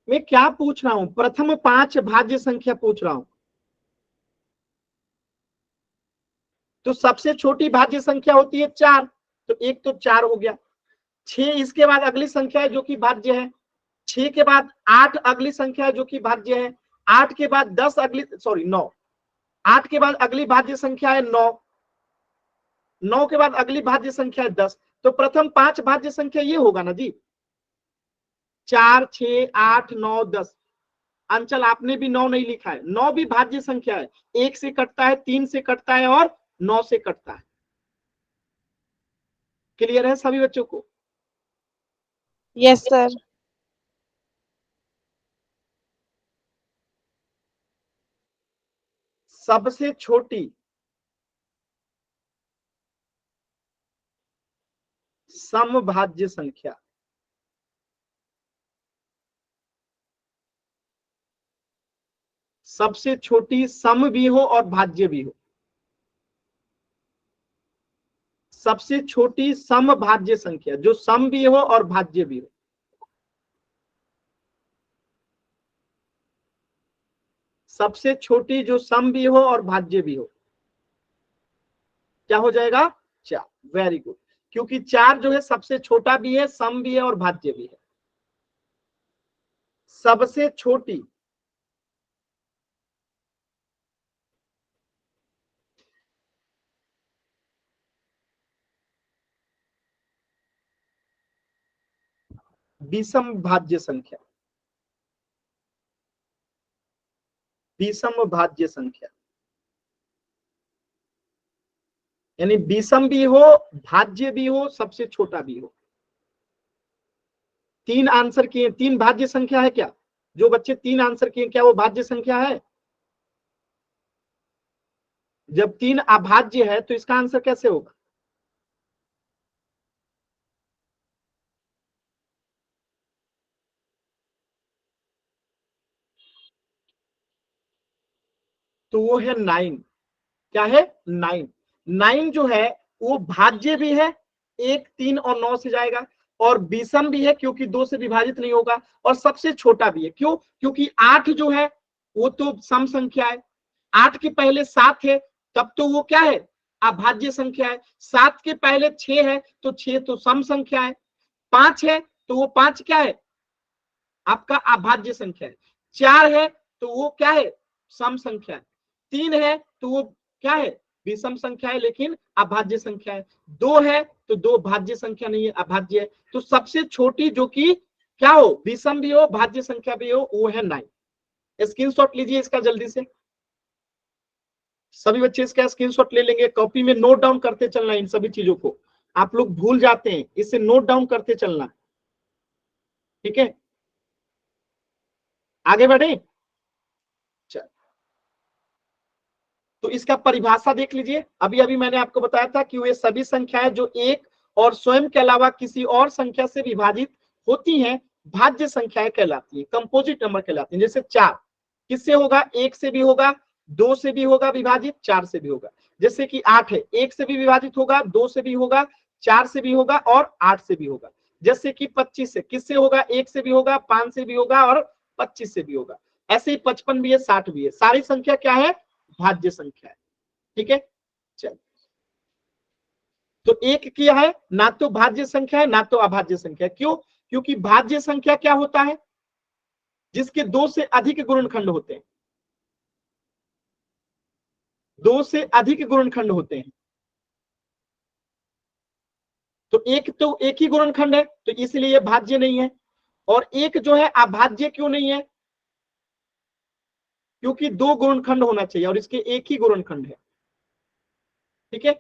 मैं क्या पूछ रहा हूं, प्रथम 5 भाज्य संख्या पूछ रहा हूं। तो सबसे छोटी भाज्य संख्या होती है 4, तो एक तो 4 हो गया। 6 इसके बाद अगली संख्या है जो कि भाज्य है। 6 के बाद 8 अगली संख्या है जो कि भाज्य है। 8 के बाद 10 अगली, सॉरी 9, 8 के बाद अगली भाज्य संख्या है 9, 9 के बाद अगली भाज्य संख्या है 10। तो प्रथम 5 भाज्य संख्या ये होगा ना जी, 4, 6, 8, 9, 10। अंचल आपने भी 9 नहीं लिखा है, 9 भी भाज्य संख्या है। 1 से कटता है, 3 से कटता है और 9 से कटता है। क्लियर है सभी बच्चों को? Yes sir. सबसे छोटी समभाज्य संख्या, सबसे छोटी सम भी हो और भाज्य भी हो, सबसे छोटी समभाज्य संख्या जो सम भी हो और भाज्य भी हो। सबसे छोटी जो सम भी हो और भाज्य भी हो, क्या हो जाएगा? 4। वेरी गुड, क्योंकि 4 जो है सबसे छोटा भी है, सम भी है और भाज्य भी है। सबसे छोटी विषम भाज्य संख्या, विषम भाज्य संख्या यानी विषम भी हो, भाज्य भी हो, सबसे छोटा भी हो। 3 आंसर किए, 3 भाज्य संख्या है क्या? जो बच्चे 3 आंसर किए क्या वो भाज्य संख्या है? जब 3 अभाज्य है तो इसका आंसर कैसे होगा? तो वो है 9। क्या है? 9। 9 जो है वो भाज्य भी है, 1, 3 और 9 से जाएगा, और विषम भी है क्योंकि 2 से विभाजित नहीं होगा, और सबसे छोटा भी है। क्यों? क्योंकि 8 जो है वो तो सम संख्या है, 8 के पहले 7 है, तब तो वो क्या है? अभाज्य संख्या है। 7 के पहले 6 है, तो 6 तो सम संख्या है। 5 है तो वो 5 क्या है? आपका अभाज्य संख्या है। 4 है तो वो क्या है? सम संख्या है। 3 है तो वो क्या है? विषम संख्या है लेकिन अभाज्य संख्या है। 2 है तो 2 भाज्य संख्या नहीं है, अभाज्य है। तो सबसे छोटी जो कि क्या हो, विषम भी हो, भाज्य संख्या भी हो, वो है 9। स्क्रीनशॉट लीजिए इसका जल्दी से, सभी बच्चे इसका स्क्रीनशॉट ले लेंगे, कॉपी में नोट डाउन करते चलना इन सभी चीजों को, आप लोग भूल जाते हैं, इसे नोट डाउन करते चलना। ठीक है, आगे बढ़े। तो इसका परिभाषा देख लीजिए। अभी अभी मैंने आपको बताया था कि वे सभी संख्याएं जो एक और स्वयं के अलावा किसी और संख्या से विभाजित होती हैं भाज्य संख्याएं कहलाती हैं, कंपोजिट नंबर कहलाती हैं। जैसे 4 किससे होगा? 1 से भी होगा, 2 से भी होगा विभाजित, 4 से भी होगा। जैसे कि 8 है, 1 से भी विभाजित होगा, 2 से भी होगा, 4 से भी होगा और 8 से भी होगा। जैसे कि 25 है, किससे होगा? 1 से भी होगा, 5 से भी होगा और 25 से भी होगा। ऐसे ही 55 भी है, 60 भी है। सारी संख्या क्या है? भाज्य संख्या है। ठीक है, चल। तो एक क्या है? ना तो भाज्य संख्या है ना तो अभाज्य संख्या है। क्यों? क्योंकि भाज्य संख्या क्या होता है? जिसके 2 से अधिक गुणनखंड होते हैं, 2 से अधिक गुणनखंड होते हैं। तो एक तो एक ही गुणनखंड है तो इसलिए ये भाज्य नहीं है। और एक जो है अभाज्य क्यों नहीं है? क्योंकि 2 गुणनखंड होना चाहिए और इसके एक ही गुणनखंड है। ठीक है,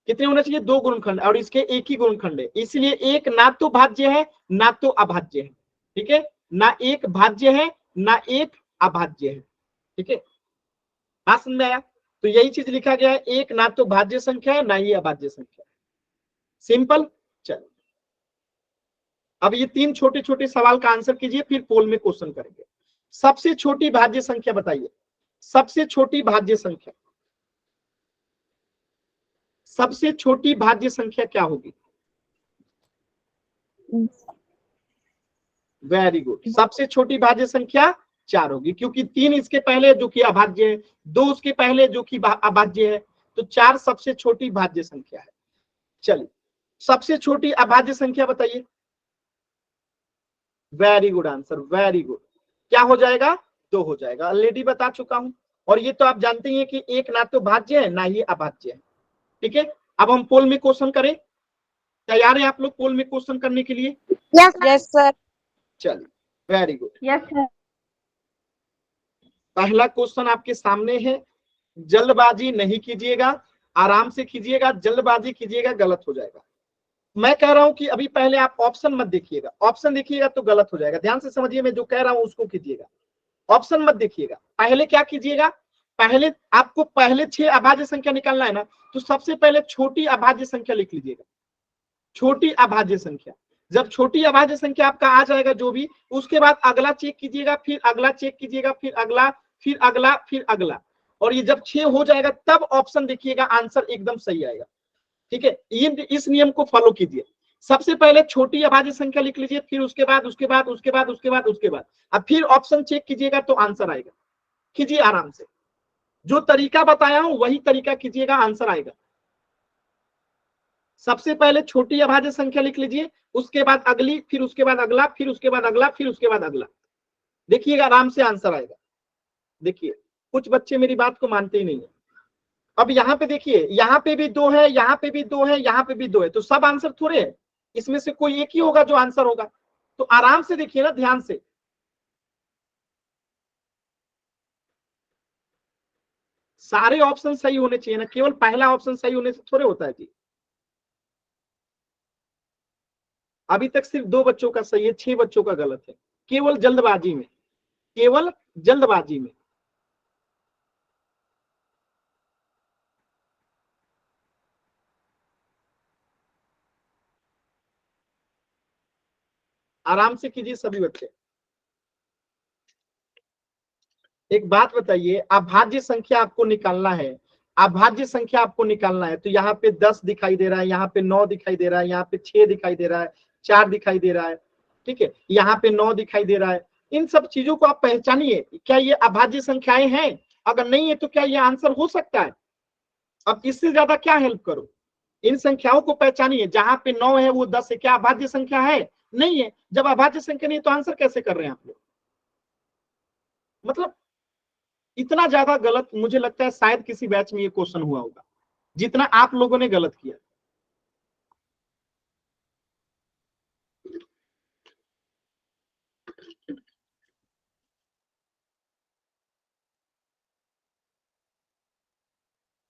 कितने होना चाहिए? 2 गुणनखंड, और इसके एक ही गुणनखंड है, इसलिए एक ना तो भाज्य है ना तो अभाज्य है। ठीक है, ना एक भाज्य है ना एक अभाज्य है। ठीक है, हाँ समझ में आया? तो यही चीज लिखा गया है, एक ना तो भाज्य संख्या है ना ही अभाज्य संख्या है। सिंपल। चलो, अब ये 3 छोटे छोटे सवाल का आंसर कीजिए, फिर पोल में क्वेश्चन करेंगे। सबसे छोटी भाज्य संख्या बताइए, सबसे छोटी भाज्य संख्या, सबसे छोटी भाज्य संख्या क्या होगी? Very good. सबसे छोटी भाज्य संख्या 4 होगी, क्योंकि 3 इसके पहले जो कि अभाज्य है, 2 उसके पहले जो कि अभाज्य है, तो 4 सबसे छोटी भाज्य संख्या है। चलिए सबसे छोटी अभाज्य संख्या बताइए। Very good answer, very good. क्या हो जाएगा? 2 हो जाएगा, ऑलरेडी बता चुका हूं। और ये तो आप जानते हैं कि एक ना तो भाज्य है ना ही अभाज्य है। ठीक है, अब हम पोल में क्वेश्चन करें। तैयार है आप लोग पोल में क्वेश्चन करने के लिए? Yes sir. चलिए वेरी गुड। Yes sir. पहला क्वेश्चन आपके सामने है, जल्दबाजी नहीं कीजिएगा, आराम से कीजिएगा। जल्दबाजी कीजिएगा गलत हो जाएगा। मैं कह रहा हूं कि अभी पहले आप ऑप्शन मत देखिएगा, ऑप्शन देखिएगा तो गलत हो जाएगा। ध्यान से समझिए, मैं जो कह रहा हूं उसको कीजिएगा, ऑप्शन मत देखिएगा। पहले क्या कीजिएगा, पहले आपको पहले 6 अभाज्य संख्या निकालना है ना, तो सबसे पहले छोटी अभाज्य संख्या लिख लीजिएगा। छोटी अभाज्य संख्या, जब छोटी अभाज्य संख्या आपका आ जाएगा जो भी, उसके बाद अगला चेक कीजिएगा, फिर अगला चेक कीजिएगा, फिर अगला, फिर अगला, फिर अगला। और ये जब 6 हो जाएगा तब ऑप्शन देखिएगा, आंसर एकदम सही आएगा। ठीक है, इस नियम को फॉलो कीजिए। सबसे पहले छोटी अभाज्य संख्या लिख लीजिए, फिर उसके बाद उसके बाद उसके बाद उसके बाद उसके बाद, अब फिर ऑप्शन चेक कीजिएगा तो आंसर आएगा। कीजिए आराम से, जो तरीका बताया हूं वही तरीका कीजिएगा, आंसर आएगा। सबसे पहले छोटी अभाज्य संख्या लिख लीजिए, उसके बाद अगली, फिर उसके बाद अगला, फिर उसके बाद अगला, फिर उसके बाद अगला। देखिएगा आराम से आंसर आएगा। देखिए कुछ बच्चे मेरी बात को मानते ही नहीं है। अब यहाँ पे देखिए, यहाँ पे भी 2 है, यहाँ पे भी 2 है, यहाँ पे भी 2 है, तो सब आंसर थोड़े है, इसमें से कोई एक ही होगा जो आंसर होगा। तो आराम से देखिए ना, ध्यान से। सारे ऑप्शन सही होने चाहिए ना, केवल पहला ऑप्शन सही होने से थोड़े होता है जी। अभी तक सिर्फ 2 बच्चों का सही है, 6 बच्चों का गलत है, केवल जल्दबाजी में, केवल जल्दबाजी में। आराम से कीजिए सभी बच्चे। एक बात बताइए, अभाज्य संख्या आपको निकालना है, अभाज्य संख्या आपको निकालना है, तो यहाँ पे 10 दिखाई दे रहा है, यहाँ पे 9 दिखाई दे रहा है, यहाँ पे 6 दिखाई दे रहा है, 4 दिखाई दे रहा है। ठीक है, यहाँ पे 9 दिखाई दे रहा है। इन सब चीजों को आप पहचानिए, क्या ये अभाज्य संख्याएं हैं? अगर नहीं है तो क्या ये आंसर हो सकता है? अब इससे ज्यादा क्या हेल्प करो, इन संख्याओं को पहचानिए। जहां पे 9 है वो 10 है, क्या अभाज्य संख्या है? नहीं है। जब अभाज्य संख्या नहीं है तो आंसर कैसे कर रहे हैं आप लोग? मतलब इतना ज्यादा गलत मुझे लगता है शायद किसी बैच में ये क्वेश्चन हुआ होगा जितना आप लोगों ने गलत किया।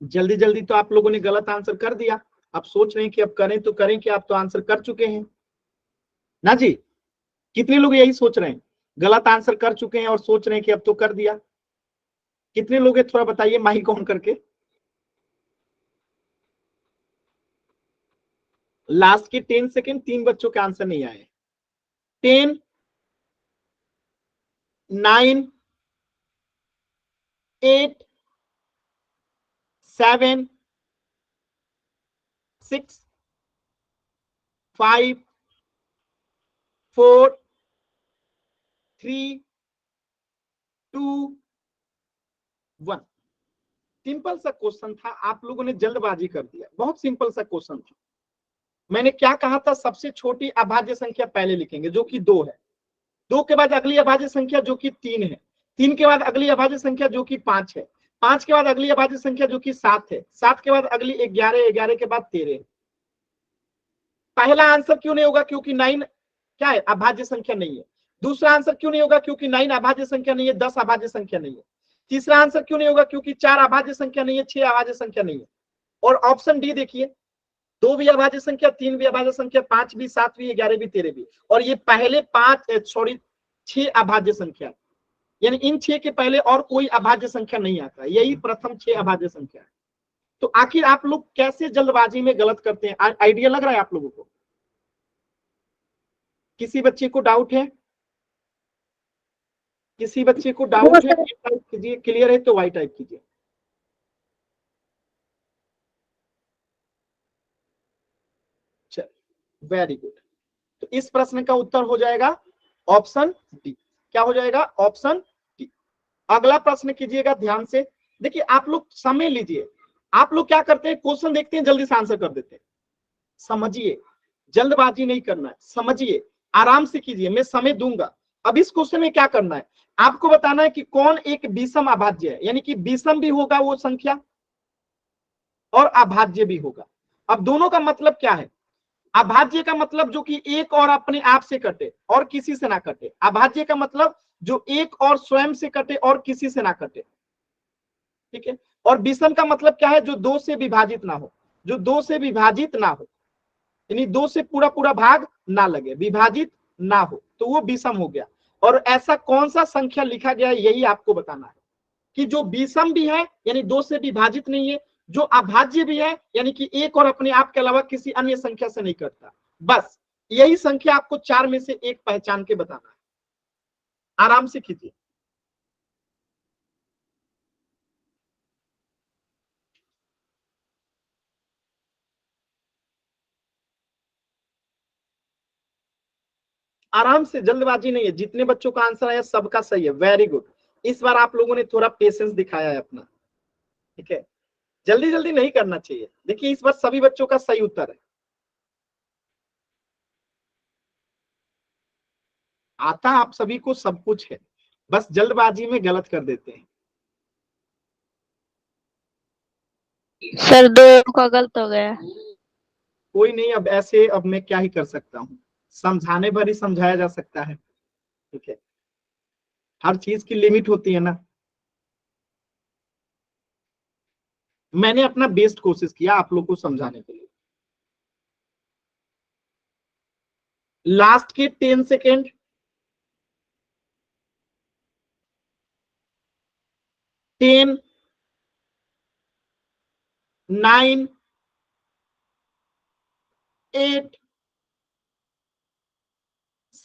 जल्दी जल्दी तो आप लोगों ने गलत आंसर कर दिया, आप सोच रहे हैं कि अब करें तो करें कि आप तो आंसर कर चुके हैं ना जी। कितने लोग यही सोच रहे हैं, गलत आंसर कर चुके हैं और सोच रहे हैं कि अब तो कर दिया? कितने लोग हैं थोड़ा बताइए माइक ऑन करके। लास्ट के 10 सेकेंड, 3 बच्चों के आंसर नहीं आए। 10, 9, 8, 7, 6, 5, 4, 3, 2, 1। सिंपल सा क्वेश्चन था, आप लोगों ने जल्दबाजी कर दिया। बहुत सिंपल सा क्वेश्चन था। मैंने क्या कहा था, सबसे छोटी अभाज्य संख्या पहले लिखेंगे जो कि 2 है, 2 के बाद अगली अभाज्य संख्या जो कि 3 है, 3 के बाद अगली अभाज्य संख्या जो कि 5 है, 5 के बाद अगली अभाज्य संख्या जो कि 7 है, 7 के बाद अगली 11, 11 के बाद 13। पहला आंसर क्यों नहीं होगा? क्योंकि 9 क्या है? अभाज्य संख्या नहीं है। दूसरा आंसर क्यों नहीं होगा? क्योंकि 9 अभाज्य संख्या नहीं है, 10 अभाज्य संख्या नहीं है। तीसरा आंसर क्यों नहीं होगा? क्योंकि 4 अभाज्य संख्या नहीं है, 6 अभाज्य संख्या नहीं है। और ऑप्शन डी देखिए, 2 भी अभाज्य संख्या, 3 भी अभाज्य संख्या, 5 भी, 7 भी, 11 भी, 13 भी। और ये पहले 6 अभाज्य संख्या, यानी इन 6 के पहले और कोई अभाज्य संख्या नहीं आता, यही प्रथम 6 अभाज्य संख्या है। तो आखिर आप लोग कैसे जल्दबाजी में गलत करते हैं? आइडिया लग रहा है आप लोगों को? किसी बच्चे को डाउट है? किसी बच्चे को डाउट है? टाइप कीजिए, क्लियर है तो वाई टाइप कीजिए। चल वेरी गुड। तो इस प्रश्न का उत्तर हो जाएगा ऑप्शन डी। क्या हो जाएगा? Option D. अगला प्रश्न कीजिएगा ध्यान से। देखिए आप लोग समय लीजिए, आप लोग क्या करते हैं, क्वेश्चन देखते हैं जल्दी से आंसर कर देते हैं। समझिए, जल्दबाजी नहीं करना है, समझिए, आराम से कीजिए, मैं समय दूंगा। अब इस क्वेश्चन में क्या करना है, आपको बताना है कि कौन एक विषम अभाज्य है, यानी कि विषम भी होगा वो संख्या और अभाज्य भी होगा। अब दोनों का मतलब क्या है? अभाज्य का मतलब जो कि एक और अपने आप से कटे और किसी से ना कटे। अभाज्य का मतलब जो एक और स्वयं से कटे और किसी से ना कटे, ठीक है। और विषम का मतलब क्या है? जो दो से विभाजित ना हो, जो दो से विभाजित ना हो, यानी दो से पूरा पूरा भाग ना लगे, विभाजित ना हो, तो वो विषम हो गया। और ऐसा कौन सा संख्या लिखा गया है यही आपको बताना है, कि जो विषम भी है यानी दो से विभाजित नहीं है, जो अभाज्य भी है यानी कि एक और अपने आप के अलावा किसी अन्य संख्या से नहीं करता। बस यही संख्या आपको चार में से एक पहचान के बताना है। आराम से कीजिए। आराम से, जल्दबाजी नहीं है। जितने बच्चों का आंसर आया सबका सही है, वेरी गुड। इस बार आप लोगों ने थोड़ा पेशेंस दिखाया है अपना, ठीक है। जल्दी जल्दी नहीं करना चाहिए। देखिए इस बार सभी बच्चों का सही उत्तर है। आता आप सभी को सब कुछ है, बस जल्दबाजी में गलत कर देते हैं। सर दो का गलत हो गया। कोई नहीं, अब ऐसे अब मैं क्या ही कर सकता हूँ, समझाने भर ही समझाया जा सकता है, ठीक है। हर चीज की लिमिट होती है ना। मैंने अपना बेस्ट कोशिश किया आप लोग को समझाने के लिए। लास्ट के 10 सेकेंड, 10, 9, 8,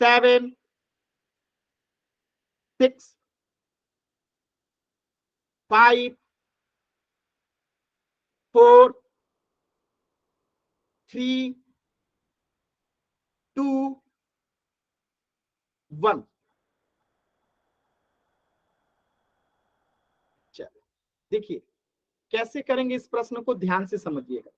7, 6, 5, 4, 3, 2, 1। चलो देखिए कैसे करेंगे इस प्रश्न को, ध्यान से समझिएगा।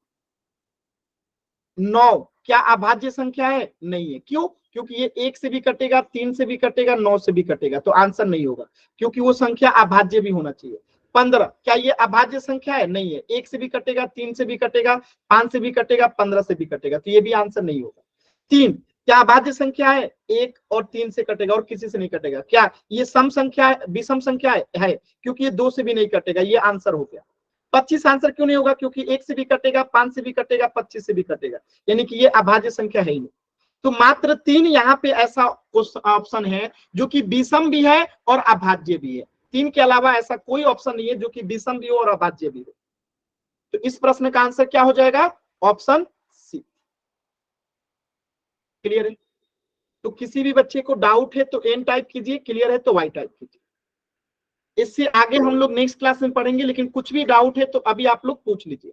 9 क्या अभाज्य संख्या है? नहीं है। क्यों? क्योंकि ये 1 से भी कटेगा, 3 से भी कटेगा, 9 से भी कटेगा, तो आंसर नहीं होगा, क्योंकि वो संख्या अभाज्य भी होना चाहिए। 15 क्या ये अभाज्य संख्या है? नहीं है। 1 से भी कटेगा, 3 से भी कटेगा, 5 से भी कटेगा, 15 से भी कटेगा, तो ये भी आंसर नहीं होगा। 3 क्या अभाज्य संख्या है? 1 और 3 से कटेगा और किसी से नहीं कटेगा। क्या ये सम संख्या है, विषम संख्या है? क्योंकि ये 2 से भी नहीं कटेगा, ये आंसर हो गया। 25 आंसर क्यों नहीं होगा? क्योंकि 1 से भी कटेगा, 5 से भी कटेगा, 25 से भी कटेगा, यानी कि ये अभाज्य संख्या है ही नहीं। तो मात्र 3 यहाँ पे ऐसा ऑप्शन है जो कि विषम भी है और अभाज्य भी है। 3 के अलावा ऐसा कोई ऑप्शन नहीं है जो कि विषम भी हो और अभाज्य भी हो। तो इस प्रश्न का आंसर क्या हो जाएगा? Option C. क्लियर है? तो किसी भी बच्चे को डाउट है तो एन टाइप कीजिए, क्लियर है तो वाई टाइप कीजिए। इससे आगे हम लोग नेक्स्ट क्लास में पढ़ेंगे, लेकिन कुछ भी डाउट है तो अभी आप लोग पूछ लीजिए।